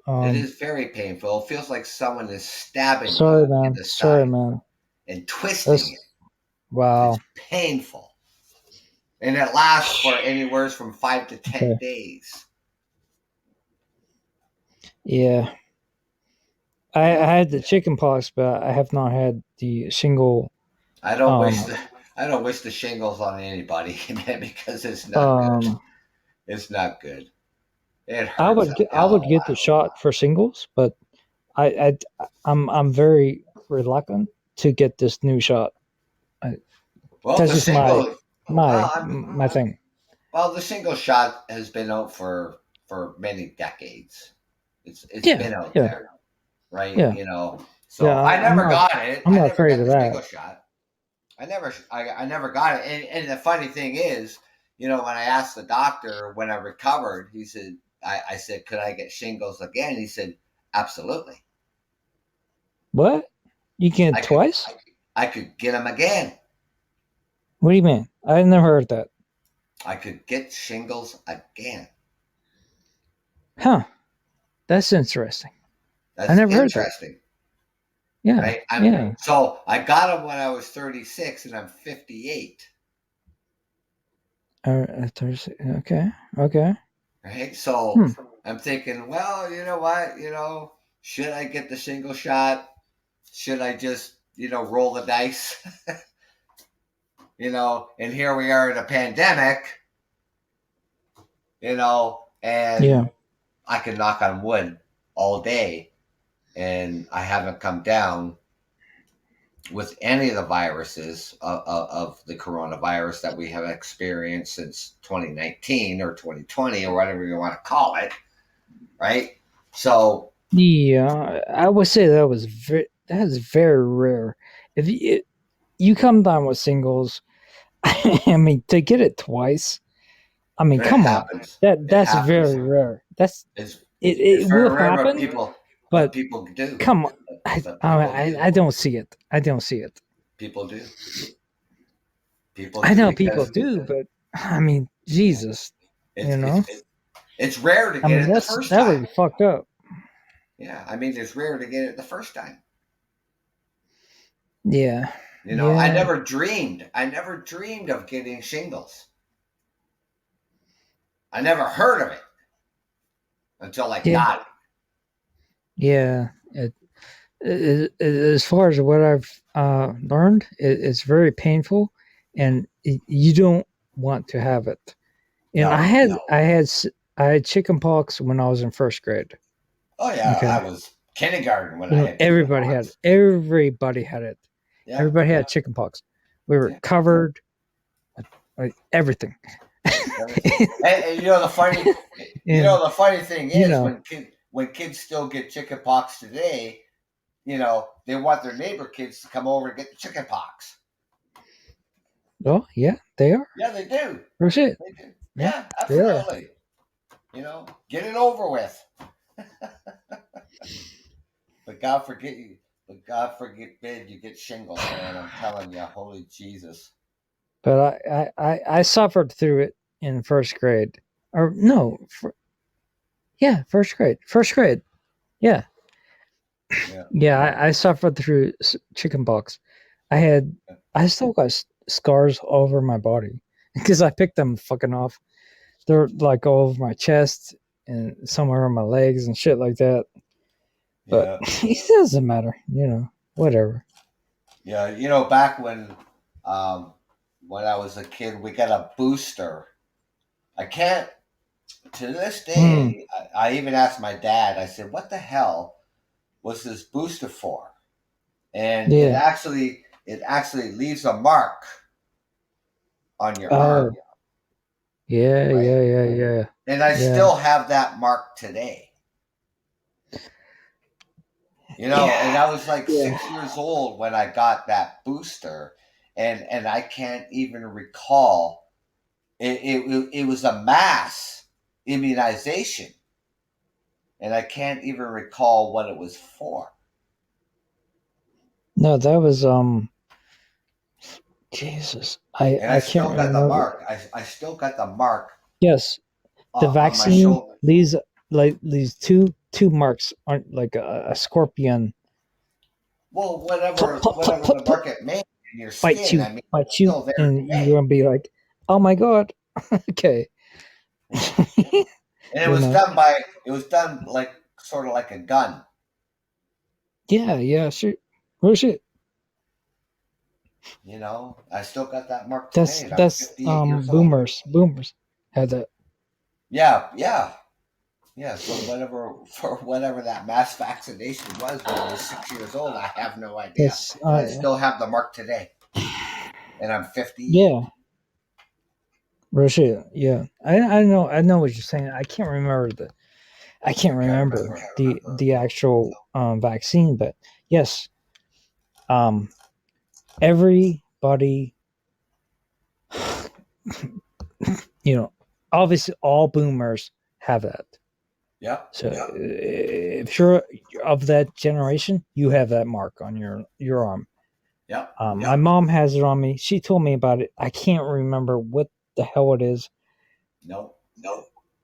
It is very painful. It feels like someone is stabbing Sorry, you in man. the Sorry, side man. and twisting it. That's wow. It's painful. And it lasts for anywhere from 5 to 10 Okay. days. Yeah. I had the chicken pox, but I have not had the shingle. I don't wish the shingles on anybody, man, because it's not good. It's not good. It hurts. I would get the shot for singles, but I'm very reluctant to get this new shot. Well, That's the just single. my thing. Well, the single shot has been out for many decades. It's Yeah, been out yeah. there, right? Yeah. You know. So Yeah, I never got it. I'm I not never afraid got of the that. single shot. I never got it. And the funny thing is, you know, when I asked the doctor when I recovered, he said, I said, could I get shingles again? He said, absolutely. What? You get it twice? I could get them again. What do you mean? I never heard that. I could get shingles again. Huh. That's interesting. That's I never heard that. interesting. Yeah. Right? Yeah. So I got them when I was 36 and I'm 58. Okay. Okay. Right? So I'm thinking, well, you know what? You know, should I get the single shot? Should I just, you know, roll the dice? You know, and here we are in a pandemic, you know, and Yeah. I can knock on wood all day and I haven't come down with any of the viruses of the coronavirus that we have experienced since 2019 or 2020 or whatever you want to call it, right? So yeah, I would say that is very rare. If you come down with singles, I mean, to get it twice, I mean, come happens. on, that's very rare. It will happen, but people do. Come on, I don't see it. I don't see it. People do. I know people do, but I mean, Jesus, you know, it's rare to get it the first time. That would be fucked up. Yeah, I mean, it's rare to get it the first time. Yeah. You know, I never dreamed of getting shingles. I never heard of it until I got it. Yeah. As far as what I've learned, it's very painful, and you don't want to have it. And I had chicken pox when I was in first grade. Oh yeah, okay. I was kindergarten when I had everybody had it. Everybody had it. Yeah. Everybody had chicken pox. We were covered, like everything. And you know the funny thing is when kids still get chicken pox today, you know, they want their neighbor kids to come over and get the chicken pox. Oh yeah, they are. Yeah, they do. For shit. They do. Yeah, absolutely. You know, get it over with. But God forbid you get shingles, man. I'm telling you, holy Jesus. But I suffered through it in first grade. Or no, first grade. First grade. Yeah. Yeah, I suffered through chicken pox. I still got scars all over my body because I picked them fucking off. They're like all over my chest and somewhere on my legs and shit like that. But it doesn't matter, you know. whatever. Yeah, back when I was a kid, we got a booster. I can't to this Hmm. day. I even asked my dad. I said, "What the hell was this booster for?" And Yeah. it actually leaves a mark on your arm, Oh. Yeah. right? Yeah. Yeah. Yeah. And I Yeah. still have that mark today. And Yeah. I was like Yeah. 6 years old when I got that booster, and I can't even recall. It was a mass immunization, and I can't even recall what it was for. No, that was Jesus. I And I I can't still got the remember. mark. I still got the mark Yes, the on my vaccine shoulder. leaves like these two marks aren't like a scorpion. Well, Plop, whatever plop, plop, whatever the plop, plop, mark it made in your skin, I mean, bite it's you, still there and you're today. gonna be like, "Oh my god!" Okay, Yeah, yeah. And you know. it was done like sort of like a gun. Yeah, yeah, sure. Real shit. I still got that mark today, That's and I'm that's 58 years old. boomers had that. Yeah, yeah, yeah. So whatever that mass vaccination was when I was 6 years old, I have no idea, That's and I still have the mark today, and I'm 50. yeah, real shit. Yeah, I know what you're saying. I can't Can't remember remember. the actual vaccine, but yes, um, everybody, obviously all boomers have that. Yep, So yep, if you're of that generation, you have that mark on your arm. yep, My mom has it on me. She told me about it. I can't remember what the hell it is, no,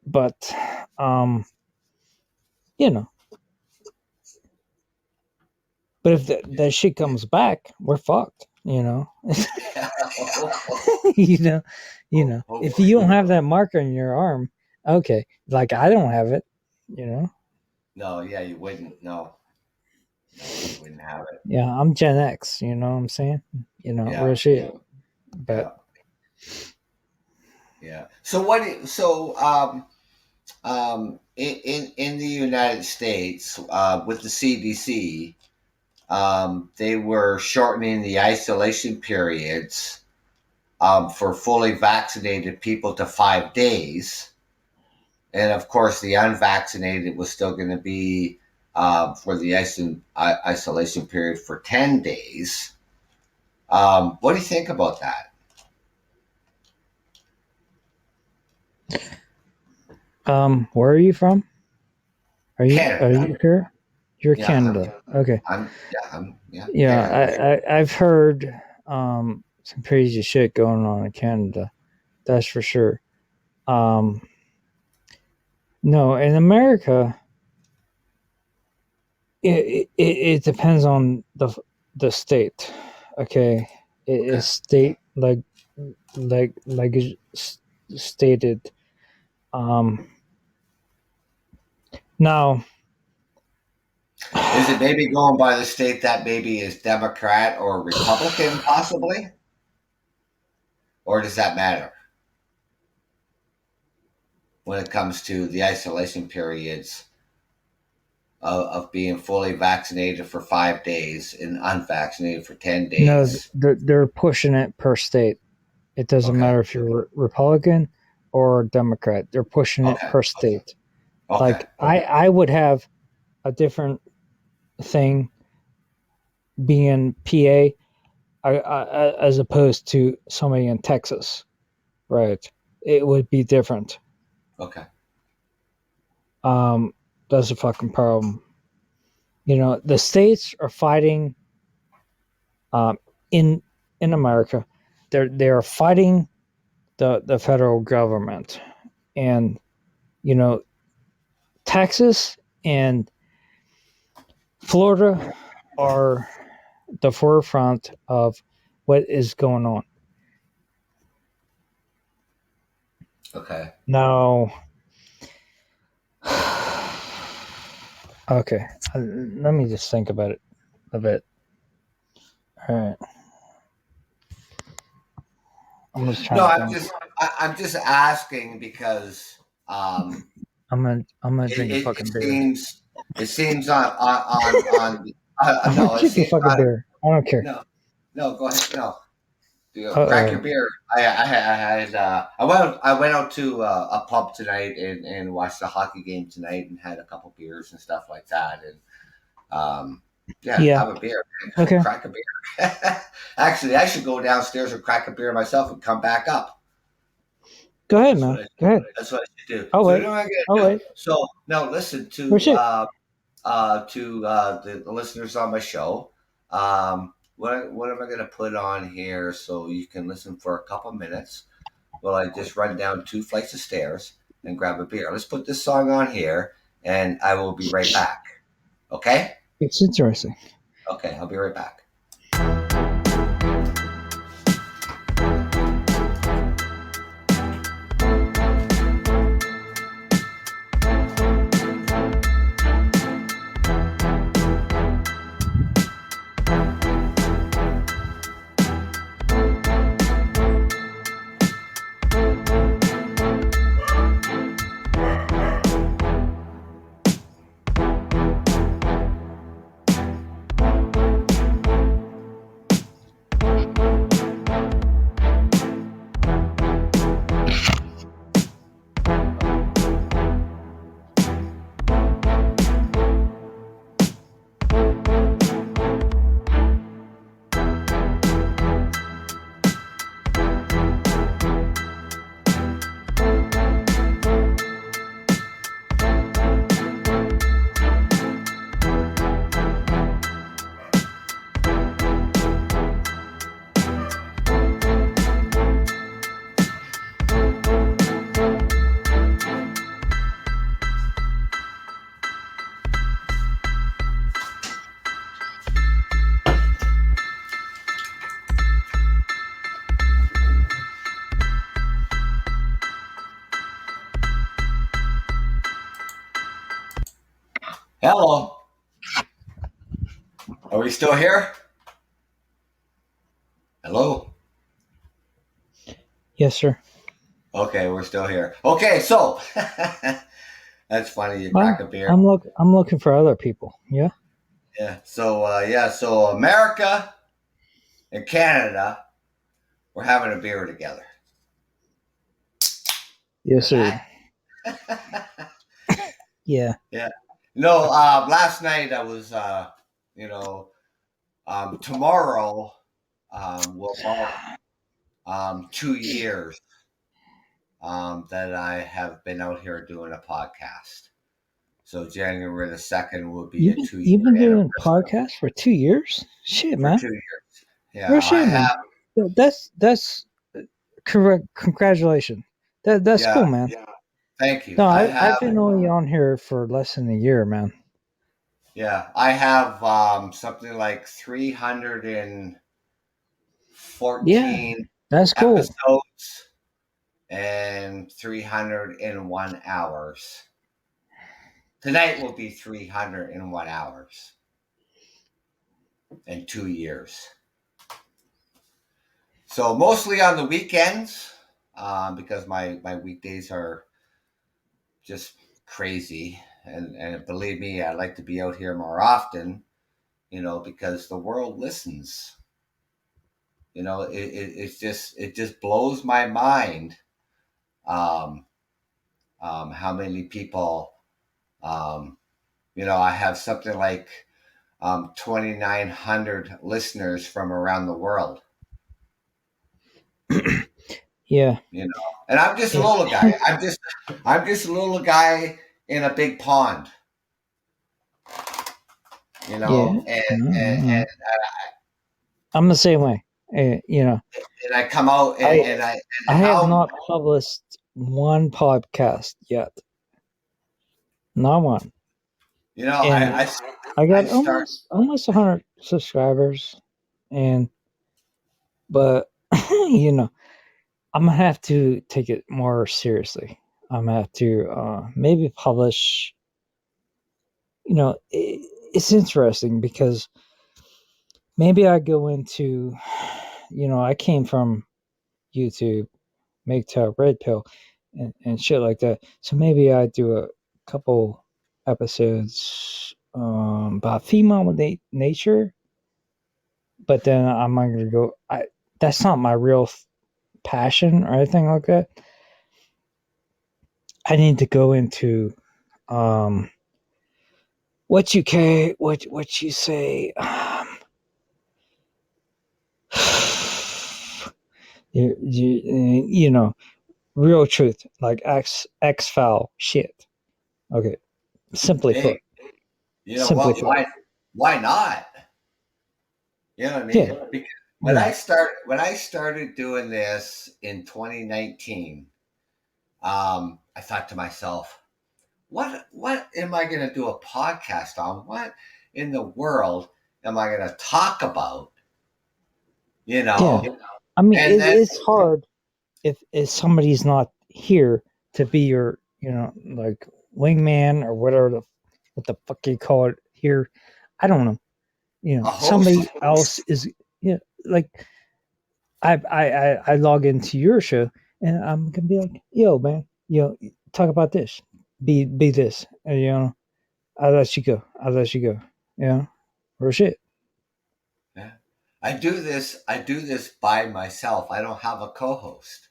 but um, you know. But if that shit comes back, we're fucked. yeah. you know, if Hopefully, you don't have that marker in your arm, okay, like I don't have it, you know. no, yeah, you wouldn't. No, you wouldn't have it. Yeah, I'm Gen X. You know what I'm saying? Yeah, Real shit. yeah, But yeah. So what? In the United States, with the CDC, they were shortening the isolation periods for fully vaccinated people to 5 days, and of course, the unvaccinated was still going to be for the isolation period for 10 days. What do you think about that? where are you from? Are Canada. you here? You're Yeah, Canada. Okay. yeah, Yeah, Canada. I've heard some crazy shit going on in Canada. That's for sure. Um, no, in America, it depends on the state. Okay, it Okay. is state like stated. Um, now, Is it maybe going by the state that maybe is Democrat or Republican, possibly? Or does that matter when it comes to the isolation periods of being fully vaccinated for 5 days and unvaccinated for 10 no, days? they're pushing it per state. It doesn't Okay. matter if you're Republican or Democrat. They're pushing it Okay. per state. Okay. Like I would have a different thing being PA as opposed to somebody in Texas, right? It would be different. Okay. Um, that's a fucking problem. The states are fighting um, in America. They are fighting the federal government, and you know Texas and Florida are the forefront of what is going on Okay. now. Okay, let me just think about it a bit. All right. I'm just trying No, to think. I'm just asking because I'm gonna it, drink a it, it fucking beer. seems it seems on I'm gonna no, it drink a seems fucking on beer. I don't care. no, go ahead, no. Uh Crack your oh. beer. I went out to a pub tonight and watched the hockey game tonight and had a couple beers and stuff like that. And yeah, Yeah. have a beer, man. Okay. Crack a beer. Actually, I should go downstairs and crack a beer myself and come back up. Go ahead, That's man. what I, Go ahead. that's what I should do. I'll So you wait. know what I'm I'll gonna do. wait. So now listen Oh shit. to the listeners on my show. What am I going to put on here so you can listen for a couple minutes? Well, I just run down 2 flights of stairs and grab a beer. Let's put this song on here, and I will be right back. Okay? It's interesting. Okay, I'll be right back. Hello. Are we still here? Hello. Yes, sir. Okay, we're still here. Okay, so that's funny. You crack a beer. I'm looking for other people. Yeah. Yeah. So America and Canada, we're having a beer together. Yes, sir. Yeah. Yeah. No, last night I was, tomorrow will mark 2 years that I have been out here doing a podcast. So January the 2nd will be a 2 year You've been doing anniversary podcasts for 2 years? Shit, for man. 2 years. Yeah, Real I shit, man. have. That's correct. Congratulations. That's Yeah, cool, man. yeah. Thank you. No, I I've have. been only on here for less than a year, man. Yeah, I have something like 314 Yeah, that's cool. episodes and 301 hours. Tonight will be 301 hours and 2 years. So mostly on the weekends, because my weekdays are just crazy. And believe me, I'd like to be out here more often, because the world listens. It just blows my mind how many people, I have something like 2,900 listeners from around the world. Yeah. And I'm just a little guy. I'm just a little guy in a big pond. And I'm the same way. and I come out and I have not published one podcast yet. Not one. I got almost 100 subscribers, but I'm gonna have to take it more seriously. I'm gonna have to maybe publish. It's interesting because maybe I go into, I came from YouTube, MGTOW, Red Pill, and shit like that. So maybe I do a couple episodes about female nature, but then I'm not gonna go. That's not my real passion or anything like that. I need to go into what you say. You know, real truth, like X file shit. Okay, simply Hey, put. you know Simply what? put. Why not? You know what I Yeah, mean? Because yeah, when I started doing this in 2019, I thought to myself, what am I going to do a podcast on? What in the world am I going to talk about? You yeah. know, I mean, and then it's hard if somebody's not here to be your, like wingman or whatever what the fuck you call it here. I don't know. a Somebody host. else is, like I log into your show and I'm gonna be like, yo, man, talk about this, be this, and, I'll let you go. I'll let you go. Or shit. Yeah. I do this by myself. I don't have a co-host.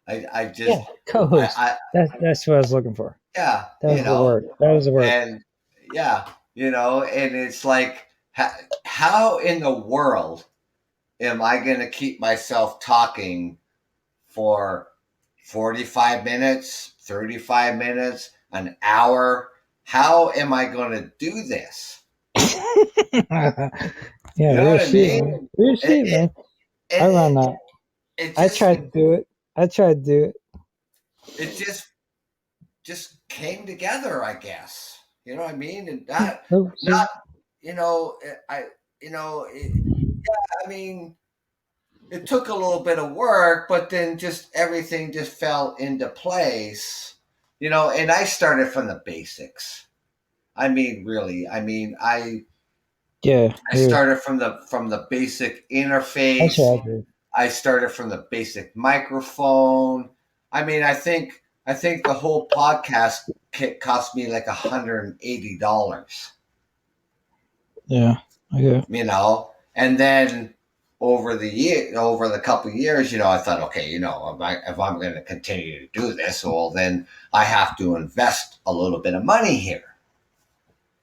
I Yeah, just co-host. I That's what I was looking for. yeah, That was the word. That was the word. and yeah, and it's like how in the world am I going to keep myself talking for 45 minutes, 35 minutes, an hour? How am I going to do this? Yeah, You know real what I shit, mean? man. Real It shit, it man. I run it, that. it I just tried to do it. I tried to do it. it just came together, I guess. You know what I mean? And Yeah, oh, not see. I I mean it took a little bit of work, but then just everything just fell into place. And I started from the basics. I mean, really. I mean, Yeah, I yeah. started from the basic That's interface. what I did. I started from the basic microphone. I mean, I think the whole podcast kit cost me like $180. Yeah. Okay. And then over the couple of years, I thought, okay, if I'm going to continue to do this, well, then I have to invest a little bit of money here.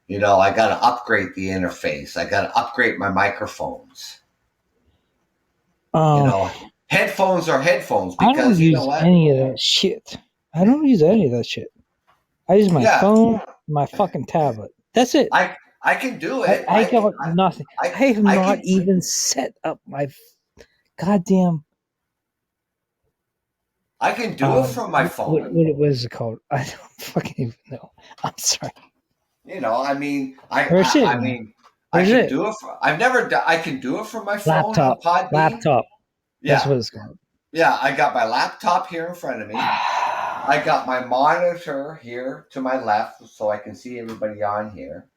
I got to upgrade the interface. I got to upgrade my microphones. You Um, know, headphones are headphones I don't because you know use what? any of that shit. I don't use any of that shit. I use my Yeah, phone, my fucking tablet. That's it. I can do I, it. I got nothing. I, I have I not can even set up my goddamn I can do it from my phone. what is it called? I don't fucking even know. I'm sorry. I mean, Where's it, I man? mean, I Where's can it? do it. I've never done. I can do it from my phone on Laptop. Podbean. Laptop. That's Yeah, what it's called. yeah. I got my laptop here in front of me. I got my monitor here to my left, so I can see everybody on here.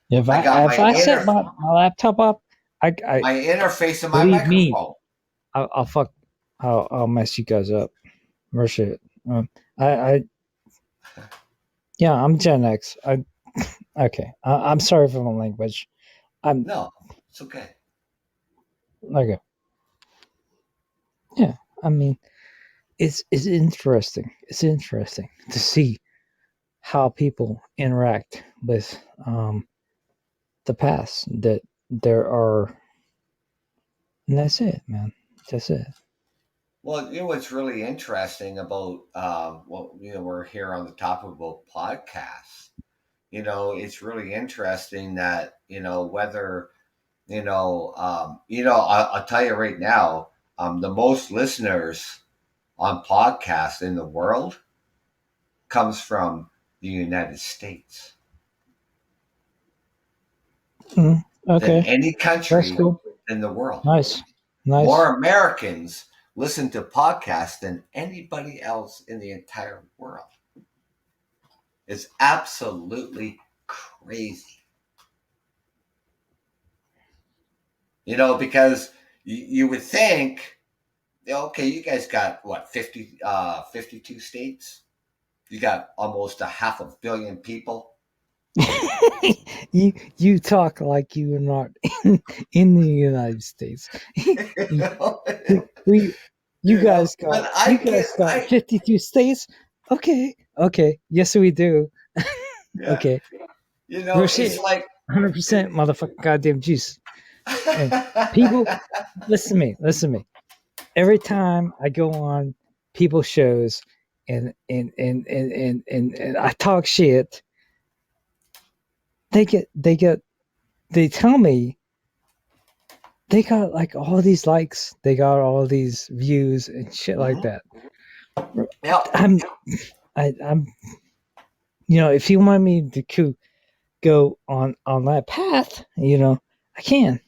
If I I got if I set my laptop up, I my interface and my believe me, microphone. I'll fuck, I'll mess you guys up. Or shit. I yeah, I'm Gen X. Okay. I'm sorry for my language. I'm No, it's okay. okay. Yeah, I mean, it's interesting. It's interesting to see how people interact with the past. That there are, and that's it, man. That's it. Well, what's really interesting about we're here on the topic about podcasts. It's really interesting that whether I'll tell you right now, the most listeners on podcasts in the world comes from the United States than Okay, any that's country cool. in the world. Nice, nice. More Americans listen to podcasts than anybody else in the entire world. It's absolutely crazy. You know, because you would think, okay, you guys got what 52 states. You got almost a half a billion people. You talk like you are not in the United States. You know? we you You know, guys got but I you get, guys got 52 states. Okay, yes we do. yeah, Okay, you know, real it's shit. like 100% motherfucking goddamn juice. And people, listen to me. Every time I go on people shows and I talk shit, they tell me they got like all these likes, they got all these views and shit like Mhm. that. Yeah. I'm if you want me to go on that path, I can.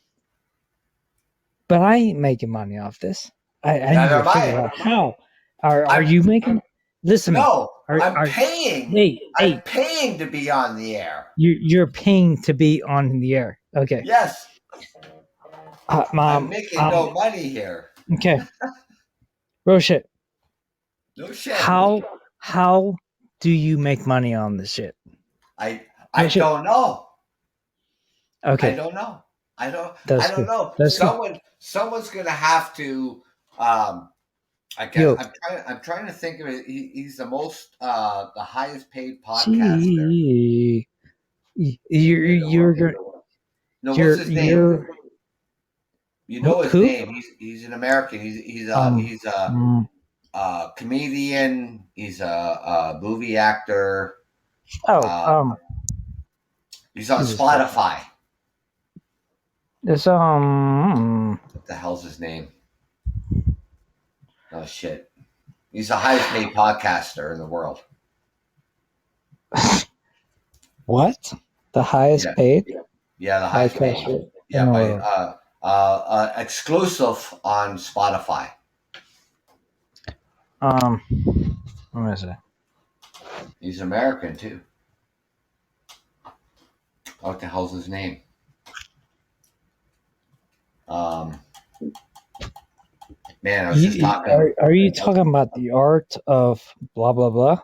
But I ain't making money off this. I need Neither to am figure I. out how. Are I'm you making? Listen to me. no, I'm Are paying. I'm hey, paying to be on the air. you're paying to be on the air. Okay. Yes, I'm Mom. making no money here. Okay. Real shit. No shit. How do you make money on this shit? I Real I shit. don't know. I Okay. don't know. I That's don't good. know. That's good. Someone's gonna have to. I guess Yo. I'm trying to think of it. He's the highest paid podcaster. See. You're In the you're world. gonna No, what's his name? you're You know his who? name. He's an American. Um. He's mm, a comedian. He's a movie actor. oh. Uh, he's on Jesus fuck. Spotify. It's What the hell's his name? Oh shit. He's the highest paid podcaster in the world. what? The highest Yeah, paid yeah, the highest paid. podcaster in Yeah, the by world. exclusive on Spotify. Um. What is it? He's American too. What the hell's his name? Um, man, I was just talking. Are you talking about the art of blah blah blah?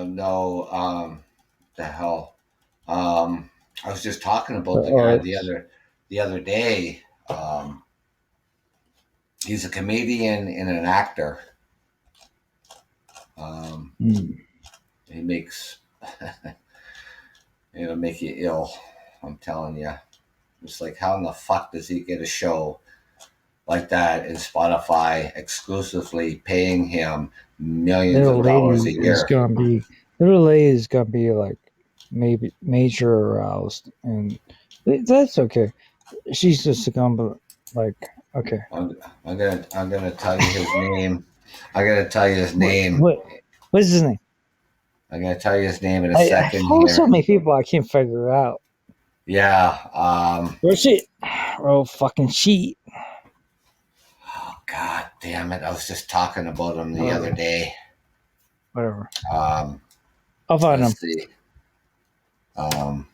No, the hell. I was just talking The about the guy art. the other day. He's a comedian and an actor. Hmm. He makes it'll make you ill. I'm telling you. It's like, how in the fuck does he get a show like that in Spotify exclusively paying him millions Little of lady dollars a is year? gonna be little lady is gonna be like maybe major aroused, and that's okay. She's just gonna be like okay. I'm gonna tell you his name. I'm gonna tell you his What name. what what's his name? I'm gonna tell you his name in a I second follow so here. many people I can't figure out. Yeah. Where's she? Oh fucking sheet. Oh, God damn it! I was just talking about him the other Whatever. day. Whatever. Um, I'll find him. let's see. Um,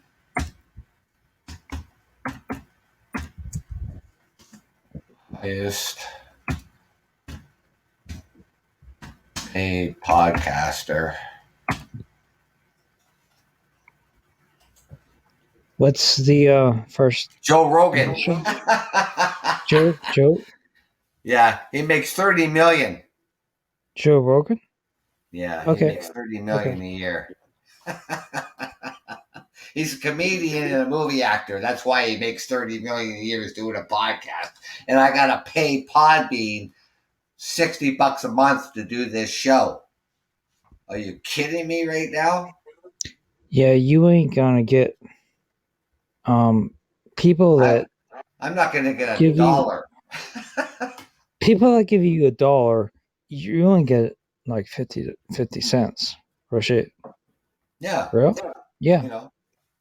highest paid podcaster. What's the first Joe Rogan. initial? Joe Yeah, he makes 30 million. Joe Rogan? Yeah, he Okay. makes 30 million Okay. a year. He's a comedian and a movie actor. That's why he makes 30 million a year is doing a podcast. And I gotta pay Podbean $60 a month to do this show. Are you kidding me right now? Yeah, you ain't gonna get people that I'm not gonna get a give you dollar. people that give you $1, you only get like 50 cents for shit. Yeah, Real? Yeah. you know,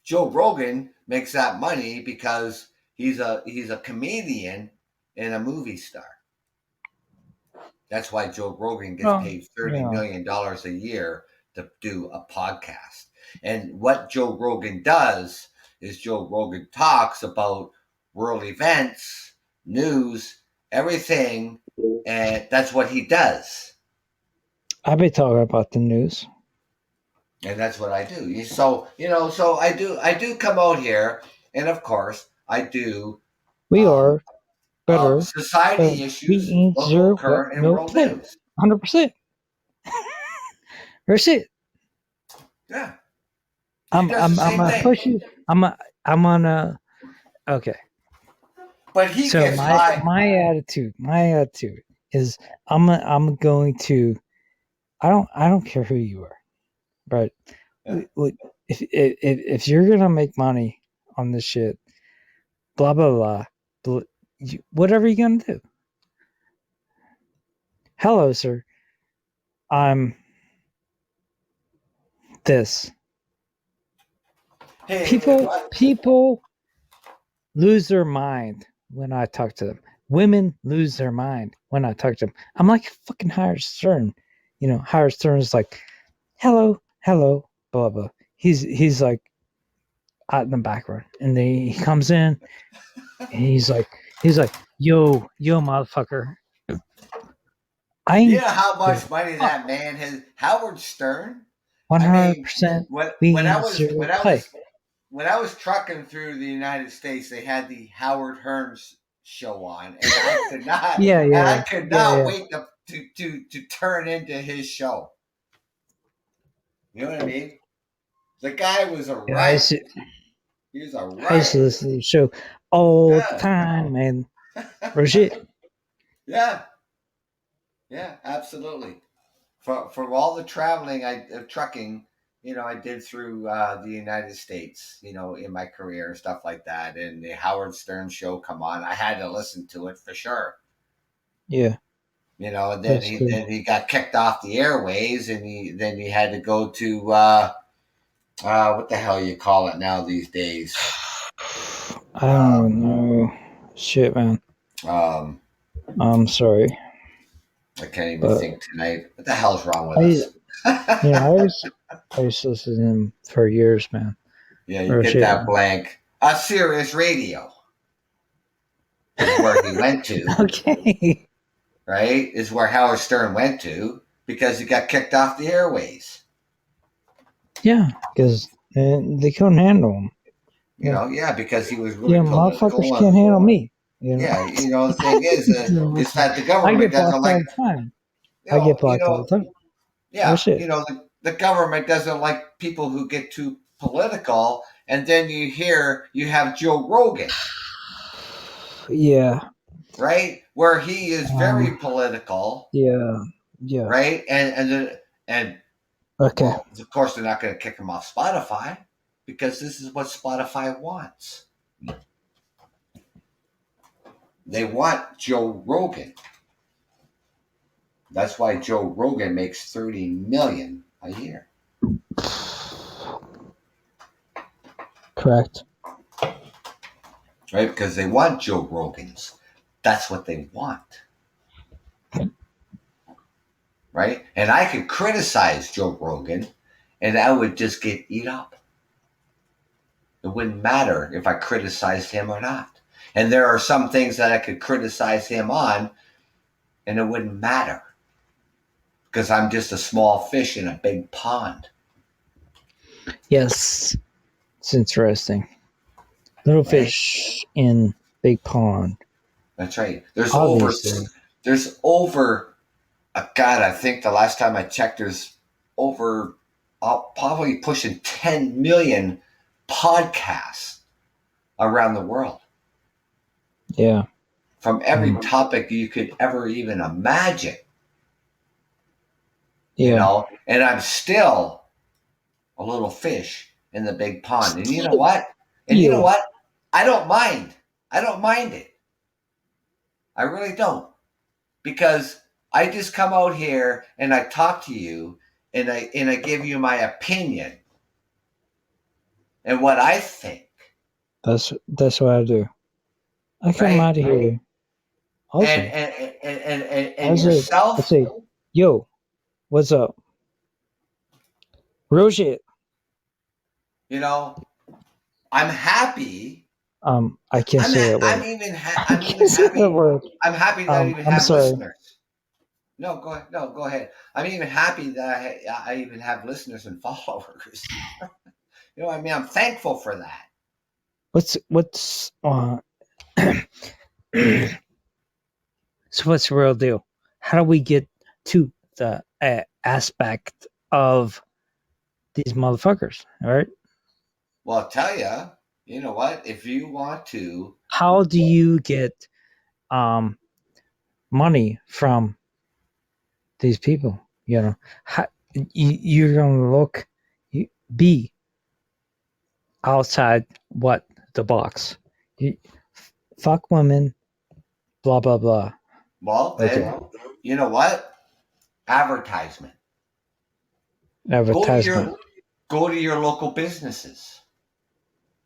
Joe Rogan makes that money because he's a comedian and a movie star. That's why Joe Rogan gets Well, paid $30 yeah. million a year to do a podcast. And what Joe Rogan does is Joe Rogan talks about world events, news, everything, and that's what he does. I've been talking about the news. And that's what I do. So I do come out here, and of course I do We are better, but society we issues, ain't local, zero current, and no world play. news. 100%. That's it. Yeah, I'm does the same gonna thing. push you. I'm gonna okay. But he So gets high. my attitude is I'm going to I don't care who you are, but Yeah. if you're gonna make money on this shit, blah blah blah, whatever you're gonna do. Hello, sir. I'm this. Hey, People lose their mind when I talk to them. Women lose their mind when I talk to them. I'm like fucking Howard Stern. You know, Howard Stern is like, hello, blah blah. He's like out in the background, and then he comes in, and he's like, yo, motherfucker. You know how much money that man has? Howard Stern. 100%. When I was trucking through the United States, they had the Howard Hearns show on, and I could not. I could not wait to turn into his show. You know what I mean? The guy was a riot. He was a riot. I used to listen to the show all the time, man. Roger. Yeah, absolutely. For all the traveling trucking, I did through the United States, in my career and stuff like that. And the Howard Stern show come on, I had to listen to it for sure. Yeah. And then he got kicked off the airways, and he had to go to what the hell you call it now these days? I don't know. Shit, man. I'm sorry. I can't even think tonight. What the hell's wrong with us? I used to listen to him for years, man. Yeah, you get that blank. Sirius Radio is where he went to. Okay. Right? Is where Howard Stern went to because he got kicked off the airways. Yeah, because they couldn't handle him. Because he was really motherfuckers can't handle me. Yeah, the thing is that the government doesn't like. I get blocked all the time. Yeah, the government doesn't like people who get too political, and then you have Joe Rogan. Yeah. Right, where he is very political. Yeah. Right, and okay. Well, of course, they're not going to kick him off Spotify because this is what Spotify wants. They want Joe Rogan. That's why Joe Rogan makes $30 million a year. Correct. Right, because they want Joe Rogans. That's what they want. Right, and I could criticize Joe Rogan, and I would just get eat up. It wouldn't matter if I criticized him or not. And there are some things that I could criticize him on, and it wouldn't matter because I'm just a small fish in a big pond. Yes, it's interesting. Little fish in big pond. That's right. There's over. God, I think the last time I checked, there's over probably pushing 10 million podcasts around the world. Yeah. From every topic you could ever even imagine. Yeah. And I'm still a little fish in the big pond. And you know what? I don't mind. I don't mind it. I really don't. Because I just come out here and I talk to you and I give you my opinion and what I think. That's what I do. I come out of here. Also, and yourself. I say, yo, what's up? Real shit. I'm happy I can't say that word. I'm even I can't say that word. I'm happy that I even I'm have sorry. listeners. No, go ahead. No, go ahead. I'm even happy that I even have listeners and followers. You know what I mean? I'm thankful for that. What's so what's the real deal? How do we get to the aspect of these motherfuckers? All right. Well, I'll tell you, you know what? If you want to, How do you get money from these people? You know, how, you're gonna look, be outside what the box. You, fuck women, blah blah blah. well, Okay, then, you know what? Advertisement. Go to advertisement. your go to your local businesses.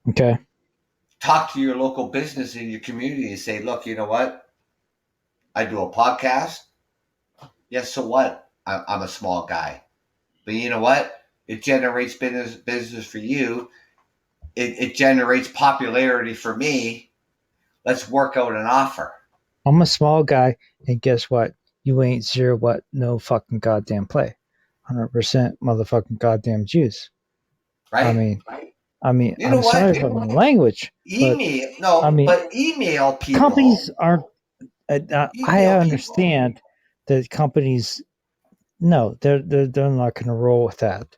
Okay, Talk to your local business in your community and say, look, you know what? I do a podcast. Yes, so what? I'm a small guy. But you know what? It generates business for you. It generates popularity for me. Let's work out an offer. I'm a small guy, and guess what? You ain't zero what no fucking goddamn play. 100% motherfucking goddamn juice. I Right? mean, You know I'm what? sorry for the language, but Email no, mean, but email people. companies aren't. I Email people. understand that companies. No, they're not going to roll with that.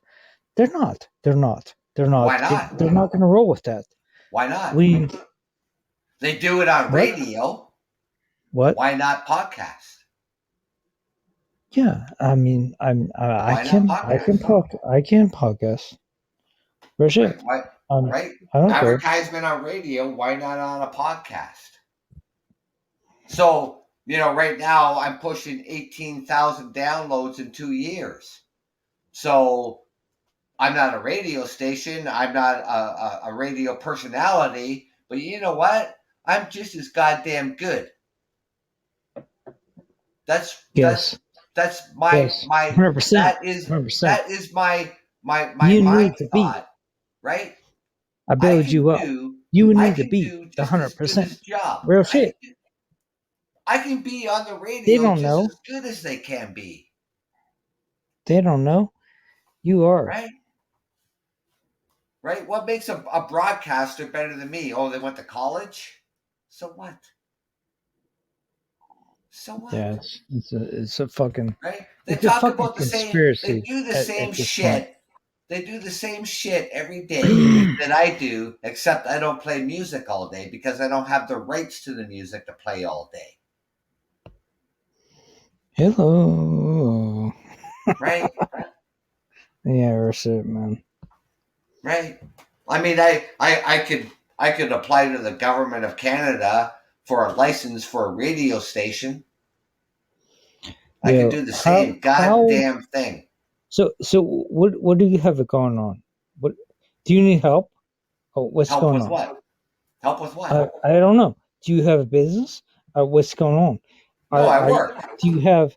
They're not. They're not. They're Why not. not? They're not going to roll with that. Why not? We They do it on what? radio. What? Why not podcast? Yeah, I mean, Why not podcast? I can podcast. For sure. Right? Why? Um, Right? I don't care. Advertisement on radio. Why not on a podcast? So right now I'm pushing 18,000 downloads in 2 years. So I'm not a radio station. I'm not a radio personality. But you know what? I'm just as goddamn good. That's Yes. my Yes. 100%. that is 100%. my You mind need to be. thought, right? I build you up. You I need to can be do the just as good 100%. as job. Real shit. I can be on the They radio don't just know. as good as they can be. They don't know. You are. Right? Right? What makes a broadcaster better than me? Oh, they went to college? So what? So what? Yeah, it's a fucking Right? They it's a talk fucking about the same. They conspiracy do the at same this point. shit. They do the same shit every day that I do, except I don't play music all day because I don't have the rights to the music to play all day. Hello. Right? Yeah, that's it, man. Right? I mean, I could apply to the government of Canada for a license for a radio station. I Yeah. could do the same goddamn thing. So what do you have going on? What do you need help? Oh, what's Help going with on? what? Help with what? I don't know. Do you have a business? What's going on? No, I work. Do you have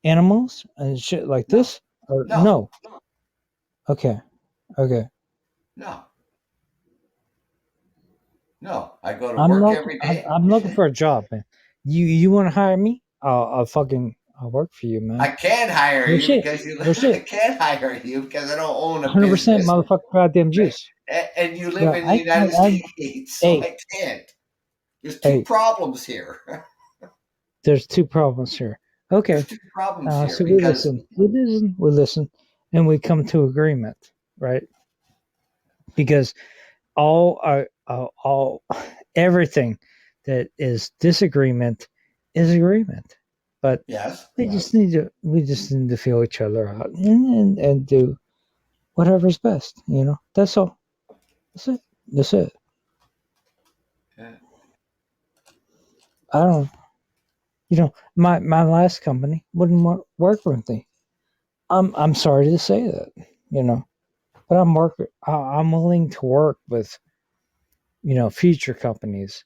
animals and shit like No. this? Or No. no? Okay. Okay. No. No. I go to I'm work looking. every day. I'm looking for a job, man. You want to hire me? I'll work for you, man. I can't hire No you shit. because you. No I shit. can't hire you because I don't own a 100% business, motherfucking goddamn juice. and you live Yeah, in the United States, so hey. I can't. There's two problems here. There's two problems here. Okay. There's two problems here So because we listen, and we come to agreement, right? Because all everything that is disagreement is agreement. But yes, we just need to feel each other out and do whatever's best. That's all. That's it. yeah. I don't. My last company wouldn't work with me. I'm sorry to say that. But I'm willing to work with future companies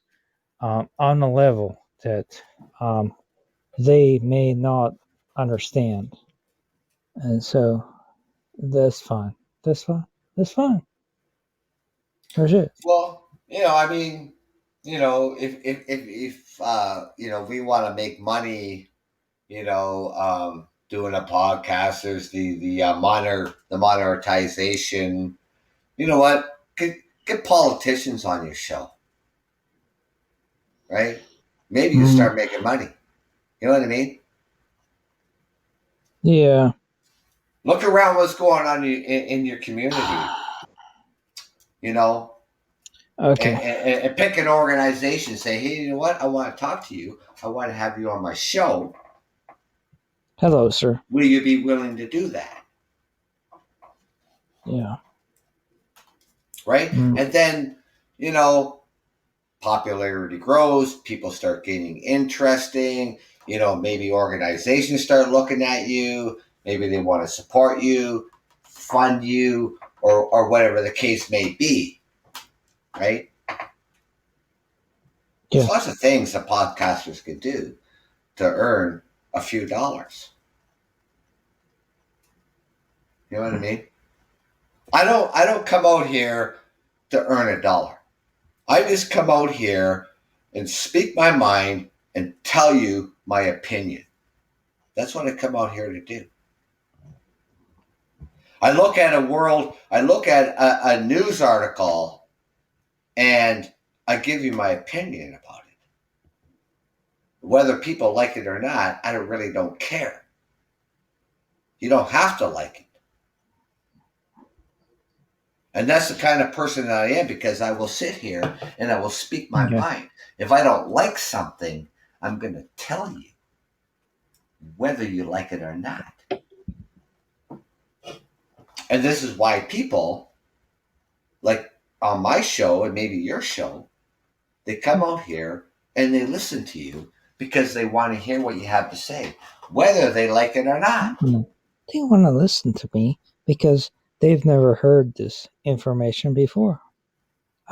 on a level that they may not understand, and so that's fine. That's fine. That's fine. That's it. Well, I mean, if we want to make money, doing a podcast, there's the monetization. You know what? Get politicians on your show, right? Maybe you Mm, start making money. You know what I mean? yeah. Look around what's going on in your community, you know, Okay. and pick an organization. Say, hey, you know what? I want to talk to you. I want to have you on my show. Hello, sir. Will you be willing to do that? Yeah. Right? Mm, And then, you know, popularity grows, people start gaining interesting, maybe organizations start looking at you, maybe they want to support you, fund you, or whatever the case may be, right? There's yeah. lots of things that podcasters can do to earn a few dollars. You know what I mean? I don't come out here to earn a dollar. I just come out here and speak my mind and tell you my opinion. That's what I come out here to do. I look at a news article and I give you my opinion about it. Whether people like it or not, I really don't care. You don't have to like it. And that's the kind of person that I am because I will sit here and I will speak my Okay. mind. If I don't like something, I'm going to tell you whether you like it or not. And this is why people, like on my show and maybe your show, they come out here and they listen to you because they want to hear what you have to say, whether they like it or not. They want to listen to me because they've never heard this information before.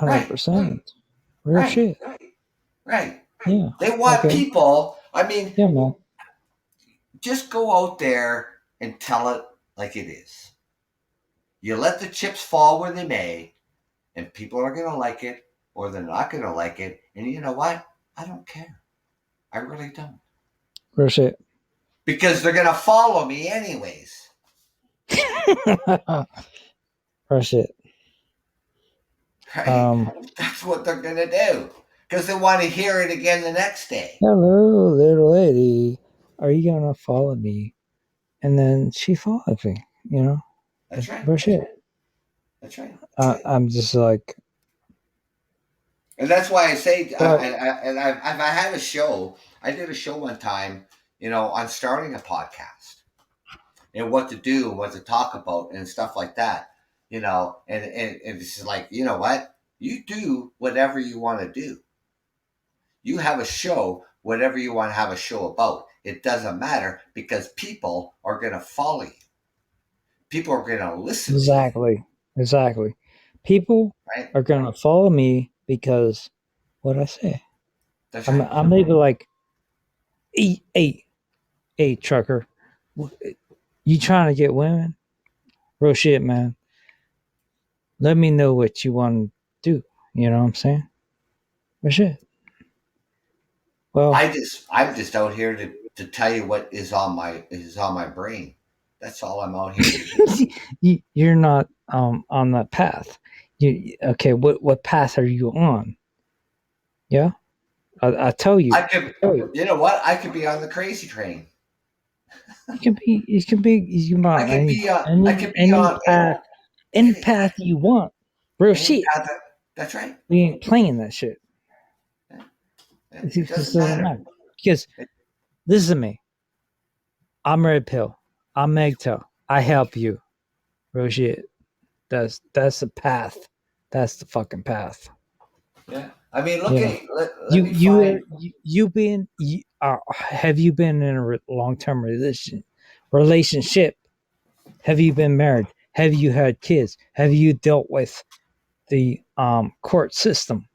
Right, 100%. Real right, shit. right. Yeah. They want Okay. people, I mean, Yeah, man. just go out there and tell it like it is. You let the chips fall where they may, and people are going to like it or they're not going to like it. And you know what? I don't care. I really don't. Real shit. Because they're going to follow me anyways. Real shit. Right? That's what they're going to do. Because they want to hear it again the next day. Hello, little lady. Are you gonna follow me? And then she followed me. You know. That's right. Real shit. That's right. I'm just like. And that's why I say, But I had a show. I did a show one time, on starting a podcast and what to do and what to talk about and stuff like that, and it's like, you know what? You do whatever you want to do. You have a show, whatever you want to have a show about. It doesn't matter because people are going to follow you. People are going to listen to you, exactly. People right? are gonna follow me because what I say. That's I'm right. I'm maybe like, hey, trucker, you trying to get women? Real shit, man. Let me know what you want to do. You know what I'm saying? Real shit. Well, I'm just out here to tell you what is on my brain. That's all I'm out here to do. you're not on that path. You okay? What path are you on? Yeah, I tell you. I could, you know what? I could be on the crazy train. You can be. You can be. You can be I on could any be, any on path. Any any path you want. Real any shit. path. That's right. We ain't playing that shit. It It just doesn't doesn't matter. matter. Because listen to me. I'm Red Pill. I'm Megtail. I help you. Real shit. That's the path. That's the fucking path. Yeah. I mean, look Yeah. at let me You find. you been have you been in a long term relationship? Have you been married? Have you had kids? Have you dealt with the court system?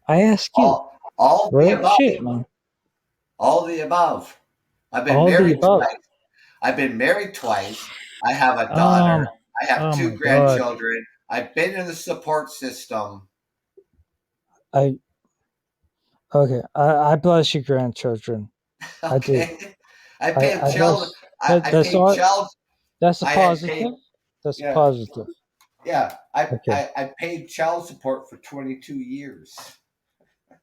I ask you. All the Real above. shit, man. All the above. I've been All the married above. twice. I've been married twice. I have a daughter. Um. I have Oh two my god. grandchildren. I've been in the support system. I okay. I bless your grandchildren. I do. Okay. I paid I child. bless. That's paid all. child. That's a I had paid. positive. That's a Yeah, positive. yeah. Okay. I paid child support for 22 years.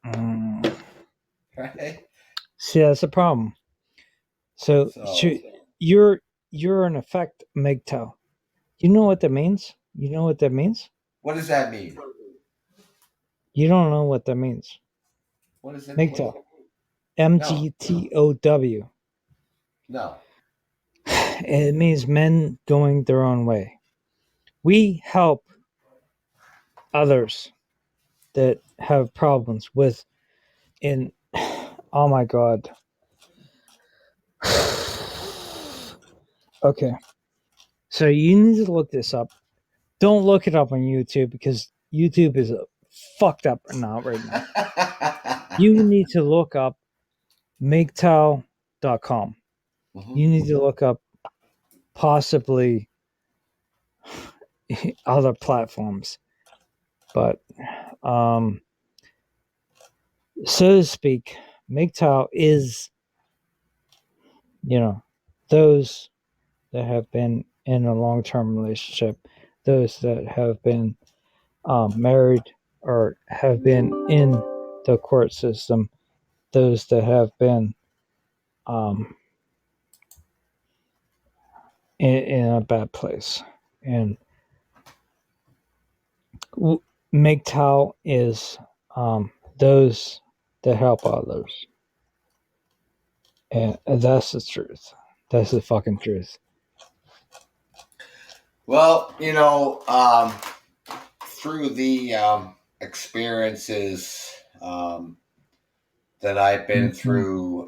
Mm. Right. See, that's a problem. So So you're in effect MGTOW. You know what that means? You know what that means? what does that mean? You don't know what that means. What does it mean? MGTOW. No, MGTOW. no. It means men going their own way. We help others that have problems with in oh my god. Okay. So you need to look this up. Don't look it up on YouTube because YouTube is fucked up now right now. You need to look up MGTOW.com. Mhm. You need to look up possibly other platforms. But so to speak, MGTOW is, those that have been in a long term relationship, those that have been married or have been in the court system, those that have been um, in a bad place. And MGTOW is those that help others. And that's the truth. That's the fucking truth. Well, through the experiences that I've been through,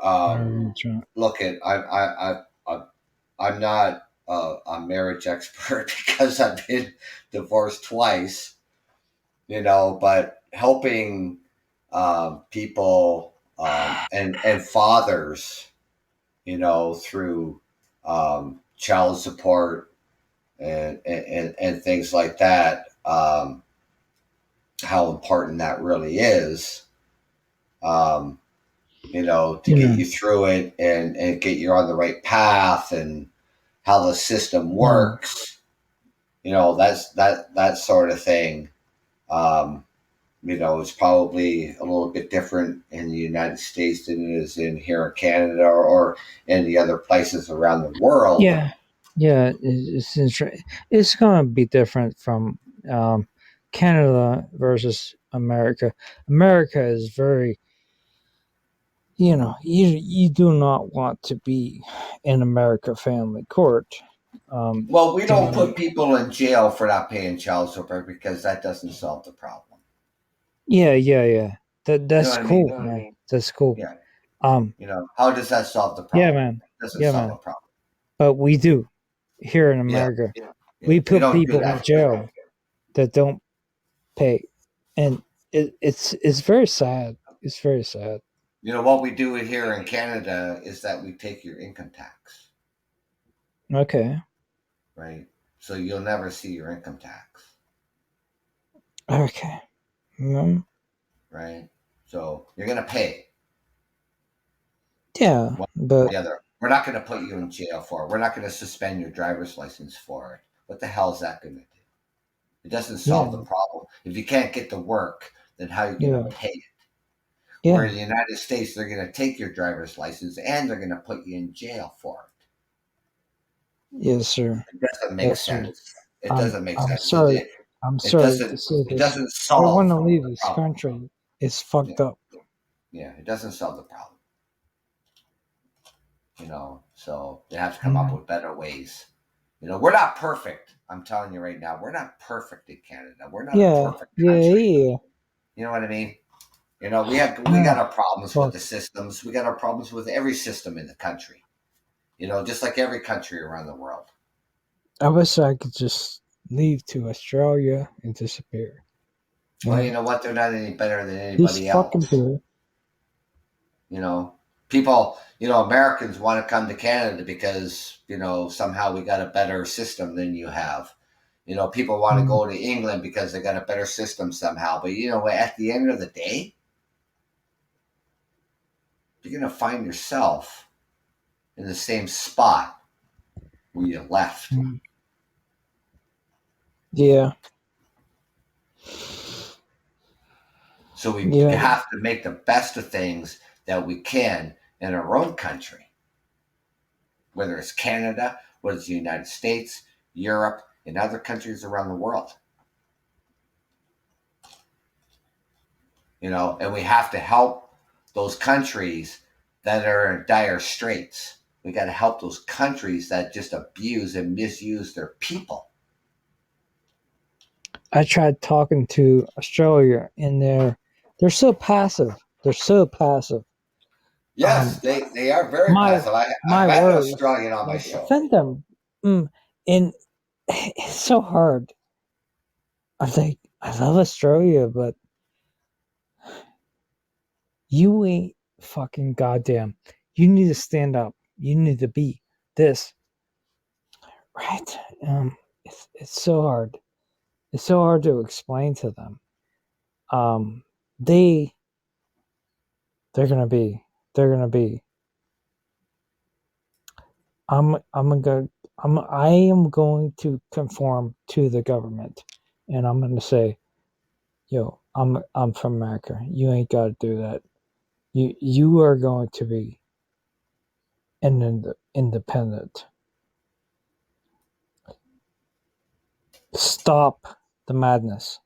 look at I'm not a marriage expert because I've been divorced twice, but helping people and fathers, through child support and things like that, how important that really is, um, to get you through it and get you on the right path and how the system works, that sort of thing. Um, is probably a little bit different in the United States than it is in here in Canada or in the other places around the world. Yeah, it's going to be different from Canada versus America. America is very, you do not want to be in America family court. Well, we don't put people in jail for not paying child support because that doesn't solve the problem. Yeah. That's I cool, mean? man. That's cool. Yeah. Um, How does that solve the yeah, problem? man. It doesn't Yeah, solve man. the problem. But we do here in Yeah. America. Yeah. We We put don't do people in that. jail that don't pay, and it's very sad. It's very sad. What we do here in Canada is that we take your income tax, Okay. right? So you'll never see your income tax, Okay. right? So you're going to pay Yeah, one or but the other. We're not going to put you in jail for it. We're not going to suspend your driver's license for it. What the hell is that going to do? It doesn't solve the yeah, problem. If you can't get to work, then how are you going yeah, to pay it? Where in yeah. the United States, they're going to take your driver's license and they're going to put you in jail for Yes, sir. it. It doesn't make Yes, sir. sense. It doesn't make I'm sense. sorry. I'm It sorry to doesn't. say It this. doesn't I want solve to leave the this problem. country. It's Yeah, fucked up. yeah. It doesn't solve the problem. So they have to come up with better ways. We're not perfect. I'm telling you right now, we're not perfect in Canada. We're not a Yeah, perfect yeah, country. yeah. You know what I mean? We got our problems with the systems. We got our problems with every system in the country. Just like every country around the world. I wish I could just leave to Australia and disappear. Well, you know what? They're not any better than Just anybody fucking else. do it. People, Americans want to come to Canada because, somehow we got a better system than you have. You know, people want to go to England because they got a better system somehow. But you know, at the end of the day, you're going to find yourself in the same spot where you left. Yeah. So we Yeah. have to make the best of things that we can in our own country, whether it's Canada, whether it's the United States, Europe, and other countries around the world. You know, and we have to help those countries that are in dire straits. We got to help those countries that just abuse and misuse their people. I tried talking to Australia, and they're so passive. They're so passive. Yes, they are very passive. I've my had an words, Australian on my like, show. offend them, and it's so hard. I think I love Australia, but you ain't fucking goddamn. You need to stand up. You need to be this, right? It's so hard. It's so hard to explain to them. They're gonna be. They're gonna be. I am going to conform to the government, and I'm gonna say, yo, I'm from America. You ain't got to do that. You are going to be independent. Stop the madness.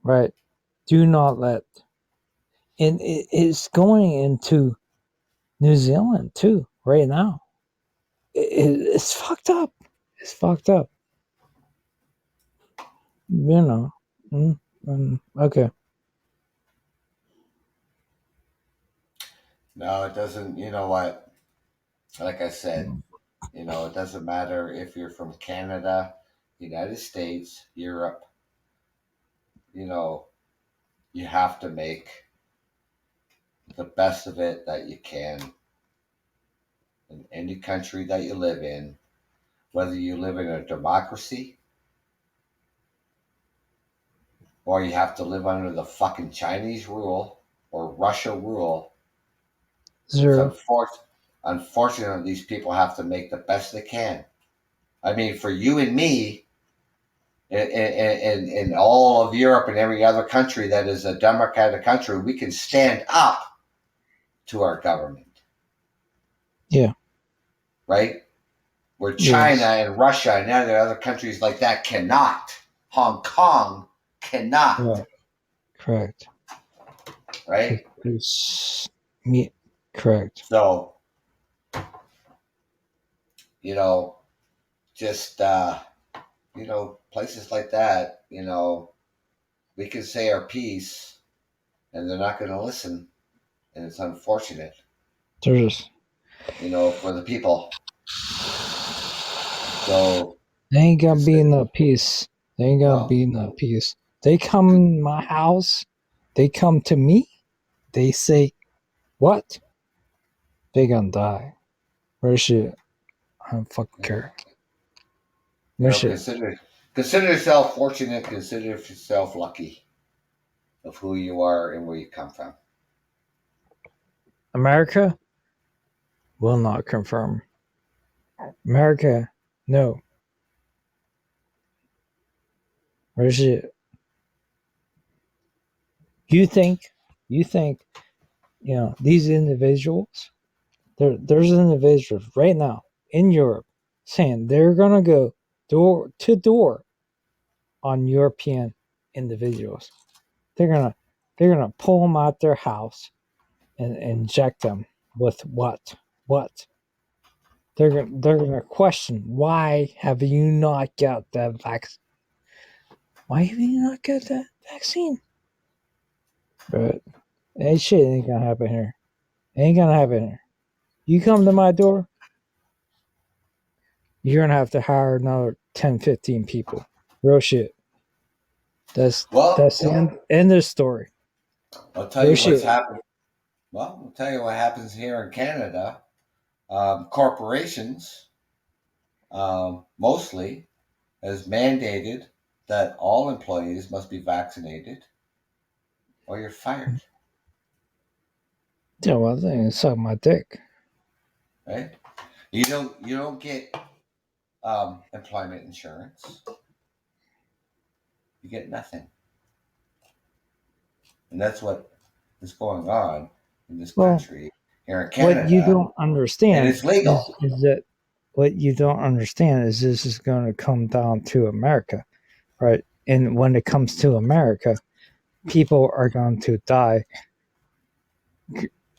Right? Do not let. And it's going into New Zealand too right now. It's fucked up. It's fucked up. You know. Okay. No, it doesn't. You know what? Like I said, you know, it doesn't matter if you're from Canada, United States, Europe. You know, you have to make the best of it that you can in any country that you live in, whether you live in a democracy or you have to live under the fucking Chinese rule or Russia rule. Zero. It's unfortunate these people have to make the best they can. I mean, for you and me, in all of Europe and every other country that is a democratic country, we can stand up to our government. Yeah. Right? Where China Yes. and Russia and other countries like that cannot. Hong Kong cannot. Yeah. Correct. Right? It's me. Correct. So, you know, just, you know, places like that, you know, we can say our piece and they're not going to listen. And it's unfortunate, There's. you know, for the people. So They ain't gonna be in the peace. They ain't gonna no, be in the peace. They come in my house. They come to me. They say, "What? They gonna die." Where shit? I don't fucking care. you Where know, shit? consider yourself fortunate. Consider yourself lucky of who you are and where you come from. America will not confirm. America, no. Where shit? You think? You think? You know these individuals? There's individuals right now in Europe saying they're gonna go door to door on European individuals. They're gonna pull them out their house and inject them with what? What? They're gonna question why have you not got that vaccine? Why have you not got that vaccine? But that shit ain't gonna happen here. Ain't gonna happen here. You come to my door, you're gonna have to hire another 10, 15 people. Real shit. That's Well, the end of the story. I'll tell Real you what's shit. happened. Well, I'll tell you what happens here in Canada. Corporations, mostly, has mandated that all employees must be vaccinated or you're fired, Yeah, well, then suck my dick. right? You don't get employment insurance. You get nothing, and that's what is going on in this Well, country here in what you Canada, don't and understand it's legal. is that what you don't understand is this is going to come down to America, right? And when it comes to America, people are going to die.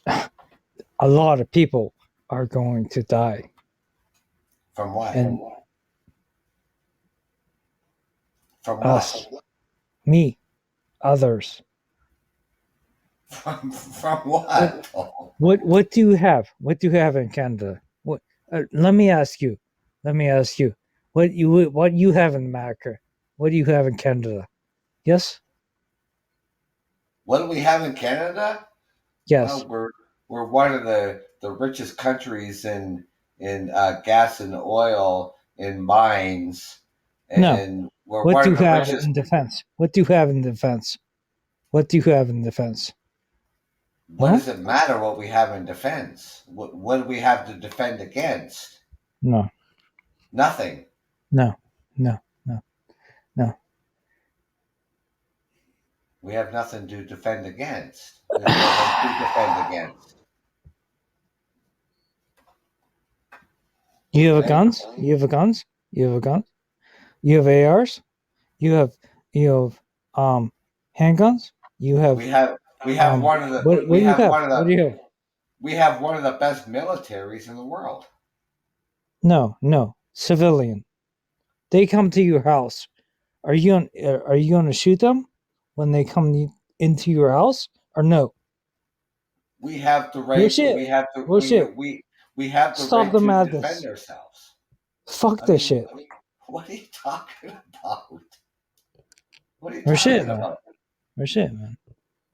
A lot of people are going to die. From what? And From us, what? me, others. From what? What do you have? What do you have in Canada? What? Let me ask you. Let me ask you. What you have in America? What do you have in Canada? Yes. What do we have in Canada? Yes. Well, we're one of the richest countries in gas and oil in mines, No. and we're What one do of you the have richest. in defense? What do you have in defense? What do you have in defense? What Huh? does it matter what we have in defense? What do we have to defend against? No. Nothing. No. No. No. No. We have nothing to defend against. There's nothing to defend against, You have right? guns. You have guns. You have guns. You have ARs. You have you have handguns. You have We have one of the what we do you have have? one of What the do you have? we have one of the best militaries in the world. No, no, civilian. They come to your house. Are you going to shoot them when they come into your house or no? We have the right. Bullshit. Bullshit. We have the Stop right the to defend madness. ourselves. Fuck I this mean, shit. what are you talking about? What are you Bullshit, talking man. about? Bullshit, man.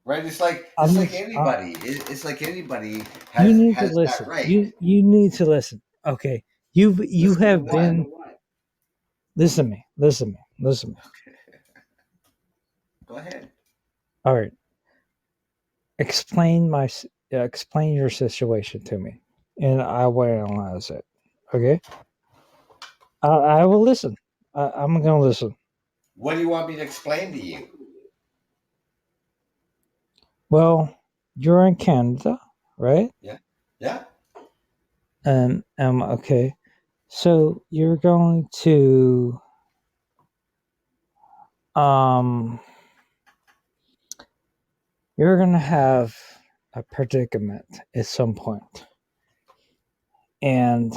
Right? I'm It's like just, anybody. It's like anybody you need to has that listen. right. You need to listen. Okay. You Listen to have what? been listen to me. Listen to me. Listen to me. Go ahead. All right. Explain your situation to me, and I will analyze it. Okay. I will listen. I'm gonna listen. What do you want me to explain to you? Well, you're in Canada, right? Yeah. Yeah. And okay. So you're going to um you're gonna have a predicament at some point. And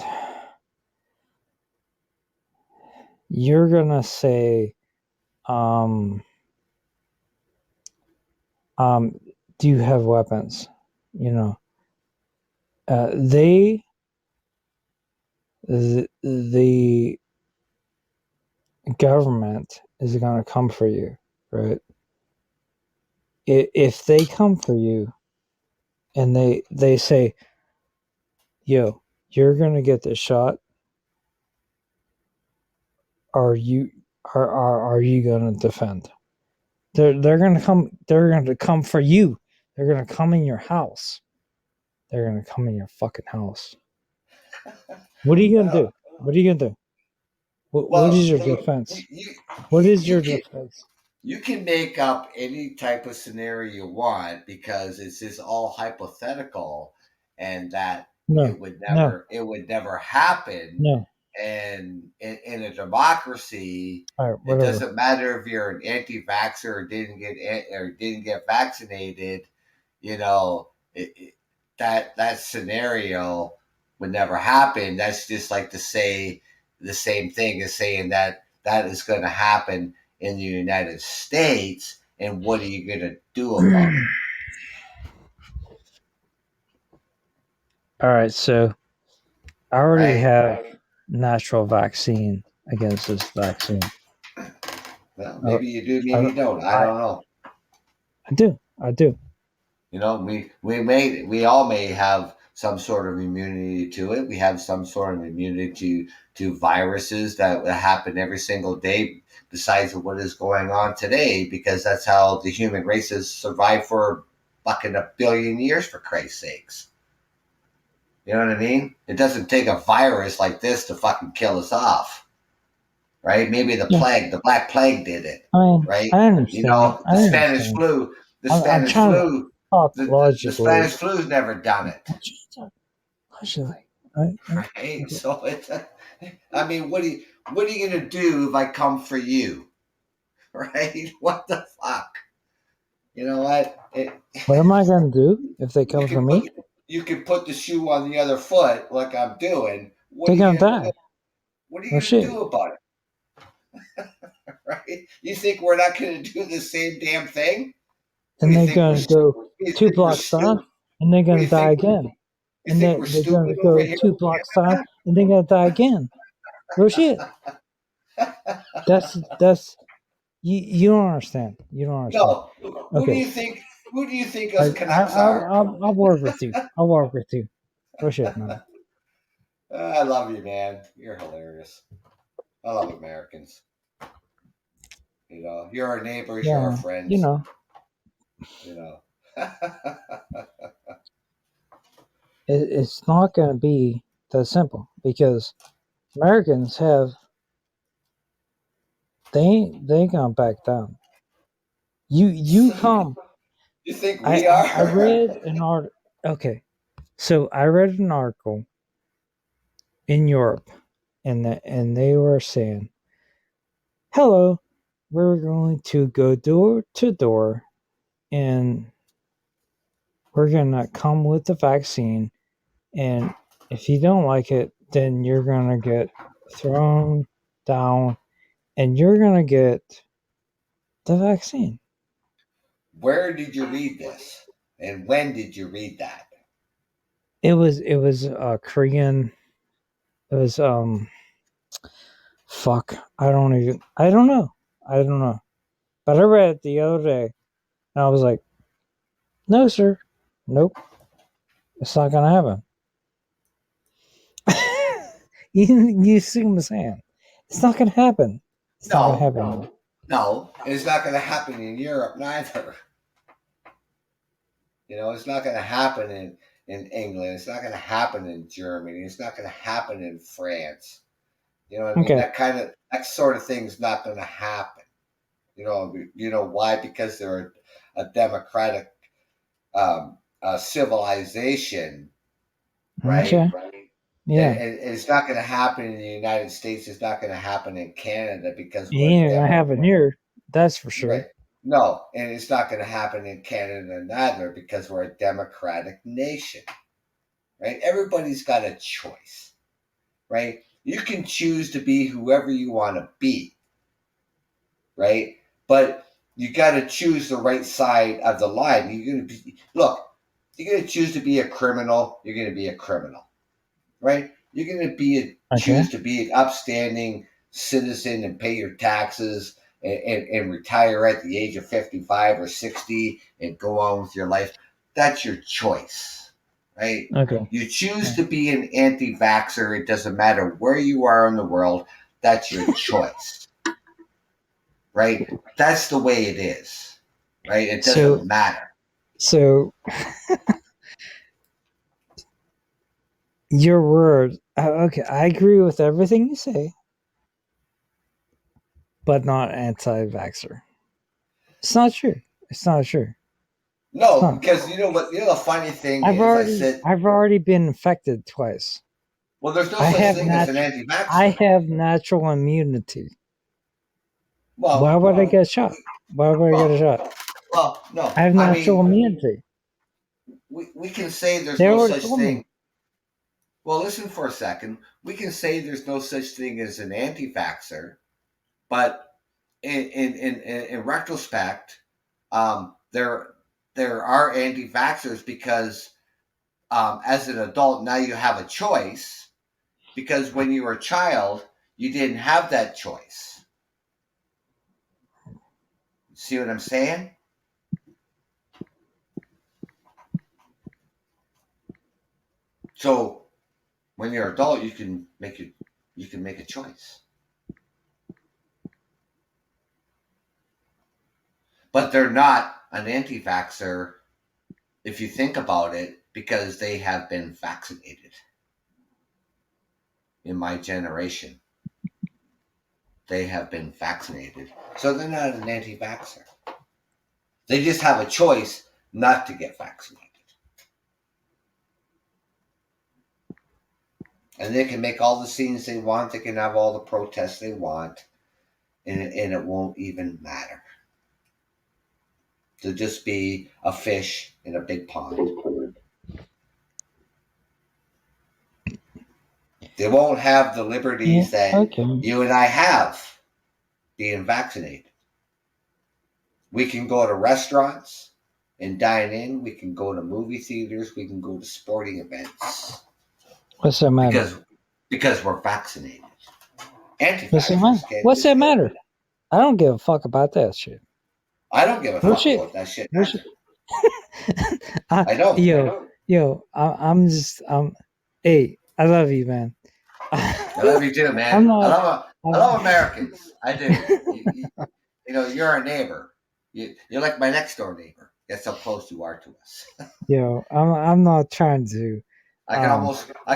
you're gonna say, um um, do you have weapons? You know, they the government is going to come for you, right? If they come for you and they say, "Yo, you're going to get this shot," are you are you going to defend? They're going to come. They're going to come for you. They're going to come in your house. They're going to come in your fucking house. What are you going to Uh, do? What are you going to do? What well, is your you, defense? What is your defense? you can make up any type of scenario you want because it's just all hypothetical, and that No, no, it would never happen. no. And in a democracy, All right, it whatever. doesn't matter if you're an anti-vaxxer or didn't get vaccinated. You know, that scenario would never happen. That's just like to say the same thing as saying that that is going to happen in the United States. And what are you going to do about it? All right, so I already Right? have natural vaccine against this vaccine. Well, Uh, maybe you do, I, maybe you don't. I I, don't know. I do. I do. You know, we all may have some sort of immunity to it. We have some sort of immunity to viruses that happen every single day, besides what is going on today, because that's how the human race has survived for fucking a billion years, for Christ's sakes. You know what I mean? It doesn't take a virus like this to fucking kill us off, right? Maybe the Yeah. plague, the Black Plague did it, I mean, right? I understand. You know, I the Spanish understand. flu, the I'm Spanish trying to flu, talk the logically. Spanish flu's never done it, I'm trying to talk logically. Right? right? Okay. So it's, I mean, what are you gonna do if I come for you, right? What the fuck? You know what? What am I going to do if they You come for can me? put the shoe on the other foot like I'm doing. They're going to die. What are No you shit. gonna do about it? Right? You think we're not gonna do the same damn thing? And What do they're you think going to go you 2 think we're blocks down, stupid? and they're What going do to you die think? again. You And think we're they're going to stupid over go here? 2 blocks down, and they're going to die again. No shit. That's you don't understand. You don't understand. No. Who do Okay. you think? Who do you think us I, Canucks are? I'll work with you. I'll work with you. No shit, man. I love you, man. You're hilarious. I love Americans. You know, you're our neighbors. You're our Yeah. friends. You know, You know. it's not going to be that simple because Americans have they ain't gonna back down. You come. You think I we are? I read an article. Okay, so I read an article in Europe, and they were saying, "Hello, we're going to go door to door, and we're gonna come with the vaccine, and if you don't like it, then you're gonna get thrown down, and you're gonna get the vaccine." Where did you read this? And when did you read that? It was Korean. It was fuck. I don't know. I don't know. But I read it the other day, and I was like, no, sir. Nope. It's not gonna happen. You see what I'm saying? It's not gonna happen. It's not gonna happen. No, it's not going to happen in Europe neither. You know, it's not going to happen in England. It's not going to happen in Germany. It's not going to happen in France. You know what I mean? Okay. That sort of thing's not going to happen. You know why? Because they're a democratic civilization, right? Okay. Yeah. And it's not going to happen in the United States. It's not going to happen in Canada because It we're ain't gonna happen here. That's for sure. right. No, and it's not going to happen in Canada neither because we're a democratic nation, right? Everybody's got a choice, right? You can choose to be whoever you want to be, right? But you got to choose the right side of the line. You're going to be look. You're going to choose to be a criminal. You're going to be a criminal, right? You're going to choose to be an upstanding citizen and pay your taxes and retire at the age of 55 or 60 and go on with your life. That's your choice, right? Okay. You choose to be an anti-vaxxer. It doesn't matter where you are in the world. That's your choice, right? That's the way it is, right? It doesn't matter. So your word. Okay, I agree with everything you say, but not anti-vaxxer. It's not true. It's not true. No, because you know what? You know the funny thing I've is, already been infected twice. well, there's no such thing as an anti-vaxxer. I have natural immunity. Well, why would I get shot? Why would I get a shot? Well, no. I have natural immunity. We can say there's They no already such told thing. me. Well, listen for a second. We can say there's no such thing as an anti-vaxxer, but in retrospect, there are anti-vaxxers because as an adult now you have a choice because when you were a child you didn't have that choice. See what I'm saying? So when you're an adult, you can make a choice. But they're not an anti-vaxxer if you think about it, because they have been vaccinated. In my generation, they have been vaccinated. So they're not an anti-vaxxer. They just have a choice not to get vaccinated. And they can make all the scenes they want. They can have all the protests they want. And it won't even matter. They'll just be a fish in a big pond. They won't have the liberties that you and I have being vaccinated. We can go to restaurants and dine in. We can go to movie theaters. We can go to sporting events. What's that matter? Because we're vaccinated. What's that matter? I don't give a fuck about that shit. I don't give a fuck about that shit. I don't. Hey, I love you, man. I love you too, man. I love Americans. I do. You're our neighbor. You're like my next door neighbor. That's how close you are to us. I'm not trying to. I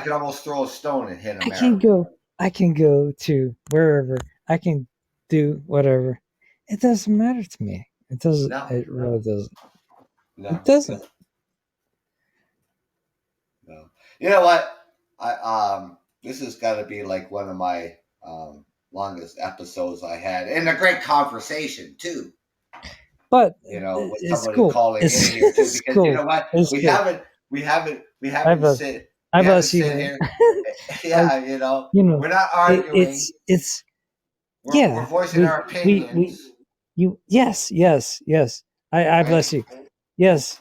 can almost throw a stone and hit America. I can go to wherever. I can do whatever. It doesn't matter to me. It doesn't. No, it really doesn't. No, it doesn't. No. You know what? This has got to be like one of my longest episodes I had, and a great conversation too. But with somebody calling in here too, because you know what? We haven't sit here. Yeah, we're not arguing. We're voicing our opinions. Yes. I bless you. Yes.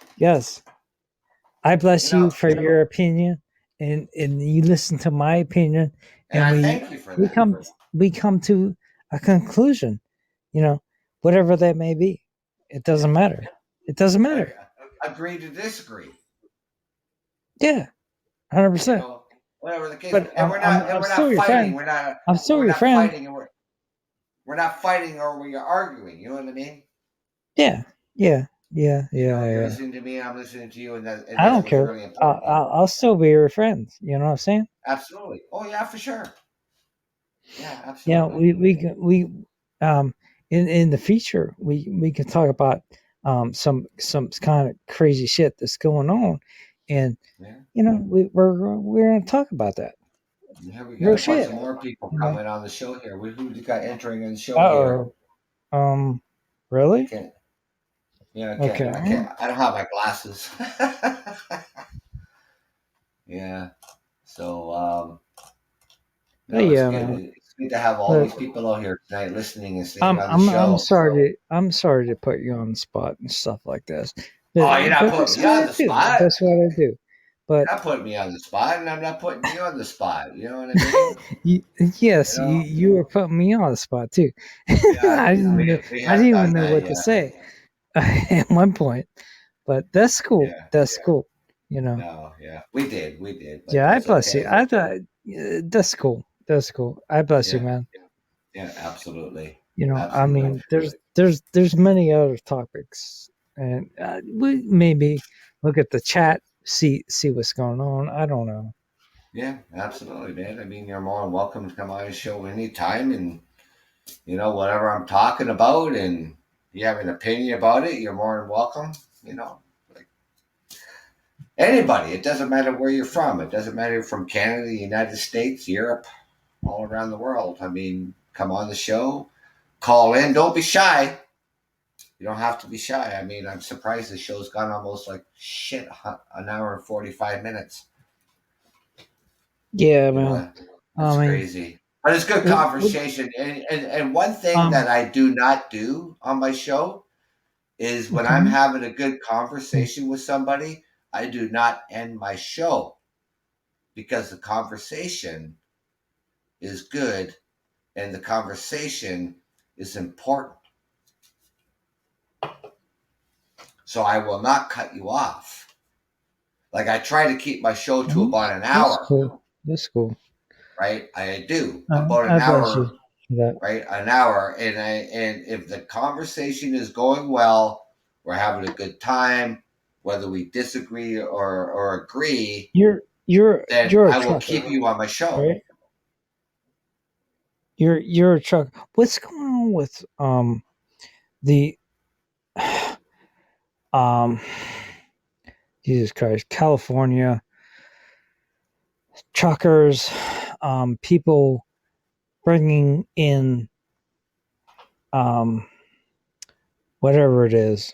I bless you for your opinion, and you listen to my opinion, and I thank you for that. We come to a conclusion, whatever that may be. It doesn't matter. It doesn't matter. Agree to disagree. Yeah, 100%. Whatever the case. But we're not fighting. I'm still your friend. Fighting, we're not fighting, or we're arguing. You know what I mean? Yeah. You're listening to me, I'm listening to you, and I don't care. Really I'll still be your friend. You know what I'm saying? Absolutely. Oh yeah, for sure. Yeah, absolutely. Yeah, we in the future we can talk about some kind of crazy shit that's going on, and we're gonna talk about that. Yeah, we got a bunch of more people coming on the show here. Who you got entering in the show here? Really? Okay. I don't have my glasses. Yeah. So it's good to have all these people out here tonight listening and staying on the show. I'm sorry to put you on the spot and stuff like this. But, you're not putting me on the spot. That's what I do. But you're not putting me on the spot, and I'm not putting you on the spot. You know what I mean? Yes, you were putting me on the spot too. I didn't even know what to say at one point, but that's cool. Yeah, that's cool. No, yeah, we did. Yeah, I bless you. I thought that's cool. That's cool. I bless you, man. Yeah, absolutely. Absolutely. I mean, there's many other topics, and we maybe look at the chat, see what's going on. I don't know. Yeah, absolutely, man. I mean, you're more than welcome to come on the show anytime, and whatever I'm talking about, and you have an opinion about it, you're more than welcome. Anybody. It doesn't matter where you're from. It doesn't matter if you're from Canada, the United States, Europe, all around the world. I mean, come on the show, call in. Don't be shy. You don't have to be shy. I mean, I'm surprised the show's gone almost like shit, an hour and 45 minutes. Yeah, man. That's crazy. But it's good conversation. And one thing that I do not do on my show is when I'm having a good conversation with somebody, I do not end my show, because the conversation is good and the conversation is important. So I will not cut you off. Like I try to keep my show to about an That's hour, cool. That's cool. right? I do about an I bless you hour, for that. right? An hour, and if the conversation is going well, we're having a good time, whether we disagree or agree, then You're a I will trucker, keep you on my show. right? You're a trucker. What's going on with the um Jesus Christ, California truckers, people bringing in um whatever it is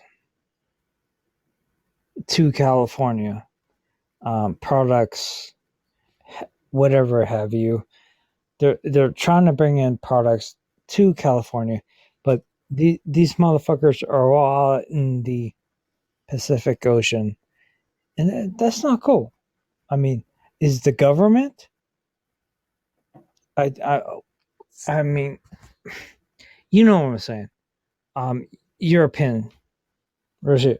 to California, products, whatever have you. They're trying to bring in products to California, but these motherfuckers are all out in the Pacific Ocean, and that's not cool. I mean, is the government? I I I mean, you know what I'm saying. Um, European, Russia.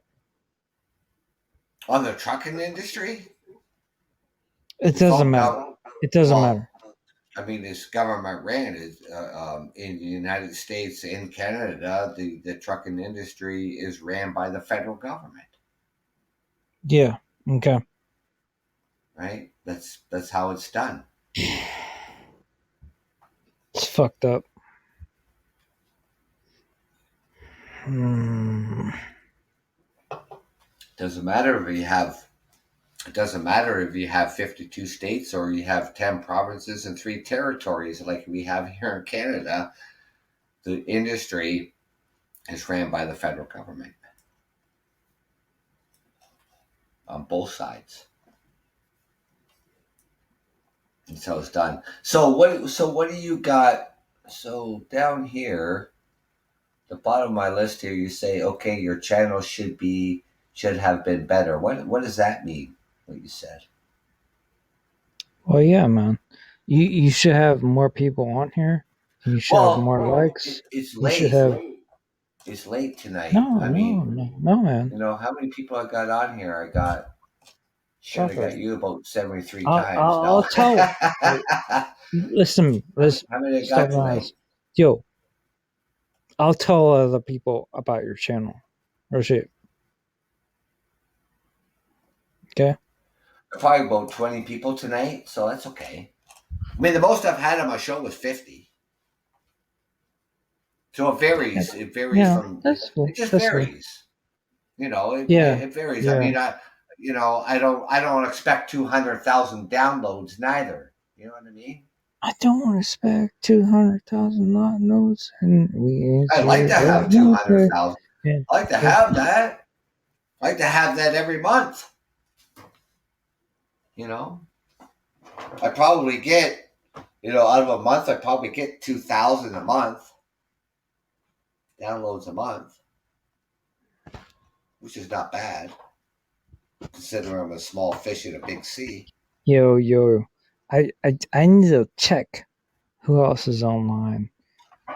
On the trucking industry, It it's doesn't all matter. government. It doesn't Well, matter. I mean, it's government ran. In the United States and Canada, the trucking industry is ran by the federal government, Yeah. Okay. right? That's how it's done. It's fucked up. Hmm. Doesn't matter if you have. It doesn't matter if you have 52 states or you have 10 provinces and 3 territories, like we have here in Canada. The industry is ran by the federal government on both sides. And so it's done. So what do you got? So down here, the bottom of my list here, you say, okay, your channel should have been better. What does that mean? What you said? Well, yeah, man. You should have more people on here. You should have Well, more likes. it's You should late. have It's late tonight. no, I no, mean, no, no, man. how many people I got on here? I got shit. I Stop it. got you about 73 times. I'll No. tell. Listen, listen. How many I Stop got lying. tonight? Yo, I'll tell other people about your channel. Or shit. Okay. Probably about 20 people tonight, so that's okay. I mean, the most I've had on my show was 50. So it varies. It varies Yeah, from. that's cool. It just That's cool. varies. It, Yeah, it varies. I yeah. mean, I don't expect 200,000 downloads neither. You know what I mean? I don't expect 200,000 not notes, and we I'd like answer to have it. Okay. 200,000. And I like to have that. I like to have that every month. You know, I probably get, out of a month, I probably get 2,000 a month downloads a month, which is not bad considering I'm a small fish in a big sea. yo, I need to check who else is online.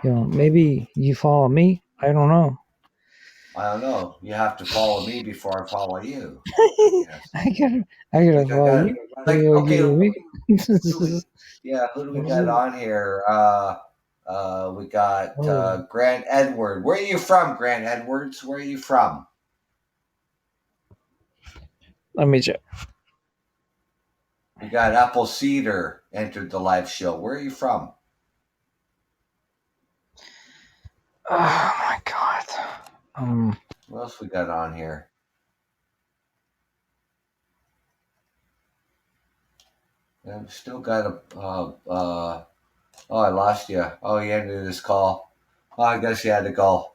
Maybe you follow me. I don't know. I don't know. You have to follow me before I follow you. Yes. I gotta Like I follow got you. like okay. You. Who do we, who do we got on here? We got Oh, Grant Edward. Where are you from, Grant Edwards? Where are you from? let me check. We got Apple Cedar entered the live show. Where are you from? Oh my god. What else we got on here? I've still got a. Oh, I lost you. Oh, you ended this call. Oh, I guess you had to go.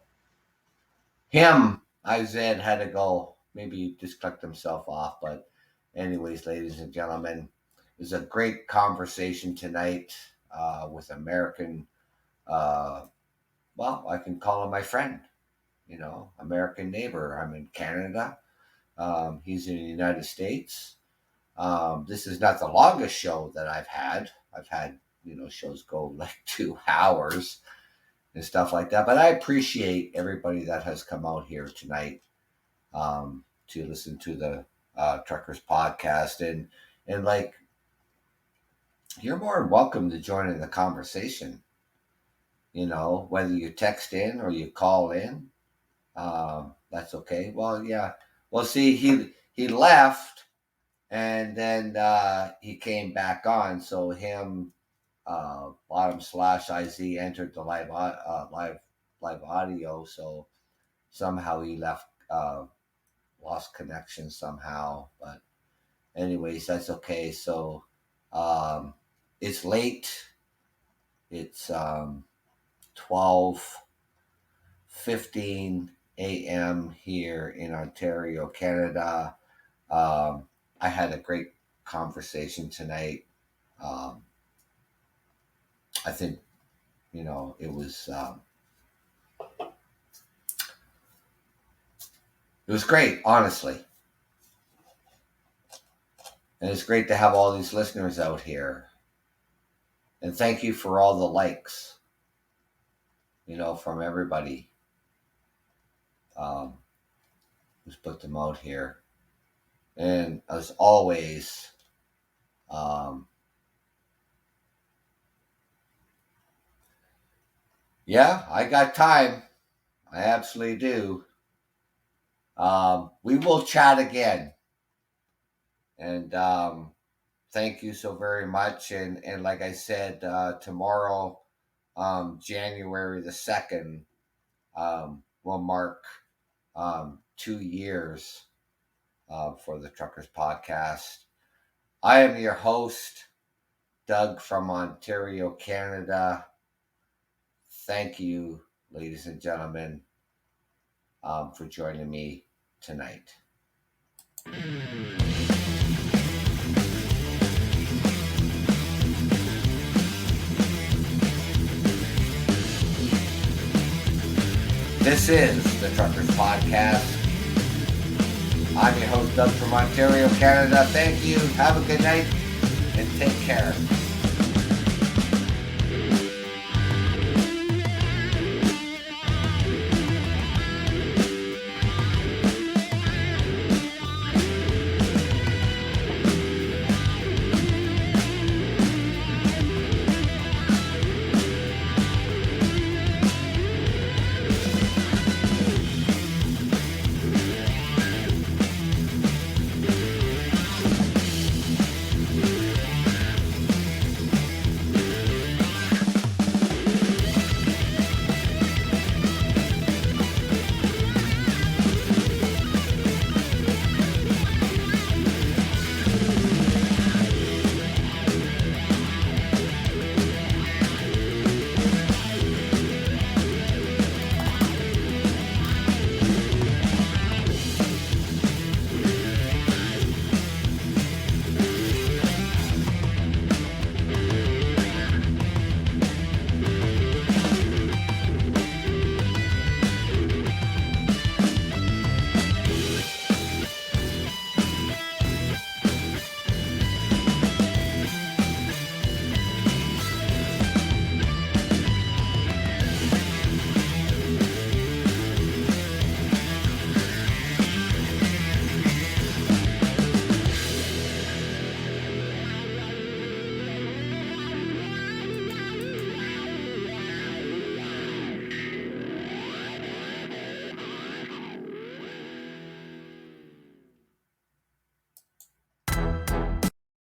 Isaiah had to go. Maybe he just clicked himself off. But, anyways, ladies and gentlemen, it was a great conversation tonight with American. Well, I can call him my friend. American neighbor. I'm in Canada. He's in the United States. This is not the longest show that I've had. I've had shows go like 2 hours and stuff like that. But I appreciate everybody that has come out here tonight to listen to Truckers Podcast, and like, you're more than welcome to join in the conversation. You know, whether you text in or you call in, that's okay. Well, yeah. Well, see, he left, and then he came back on. So him, bottom slash iz entered the live audio. So somehow he left, lost connection somehow. But anyways, that's okay. So it's late. It's 12:15 a.m. here in Ontario, Canada. I had a great conversation tonight. I think, you know, it was great, honestly. And it's great to have all these listeners out here. And thank you for all the likes, you know, from everybody who's put them out here. And as always, yeah, I got time. I absolutely do. We will chat again. And thank you so very much. And like I said, tomorrow, January the 2nd, will mark 2 years for the Truckers Podcast. I am your host, Doug from Ontario, Canada. Thank you, ladies and gentlemen, for joining me tonight. This is the Truckers Podcast. I'm your host, Doug from Ontario, Canada. Thank you. Have a good night and take care.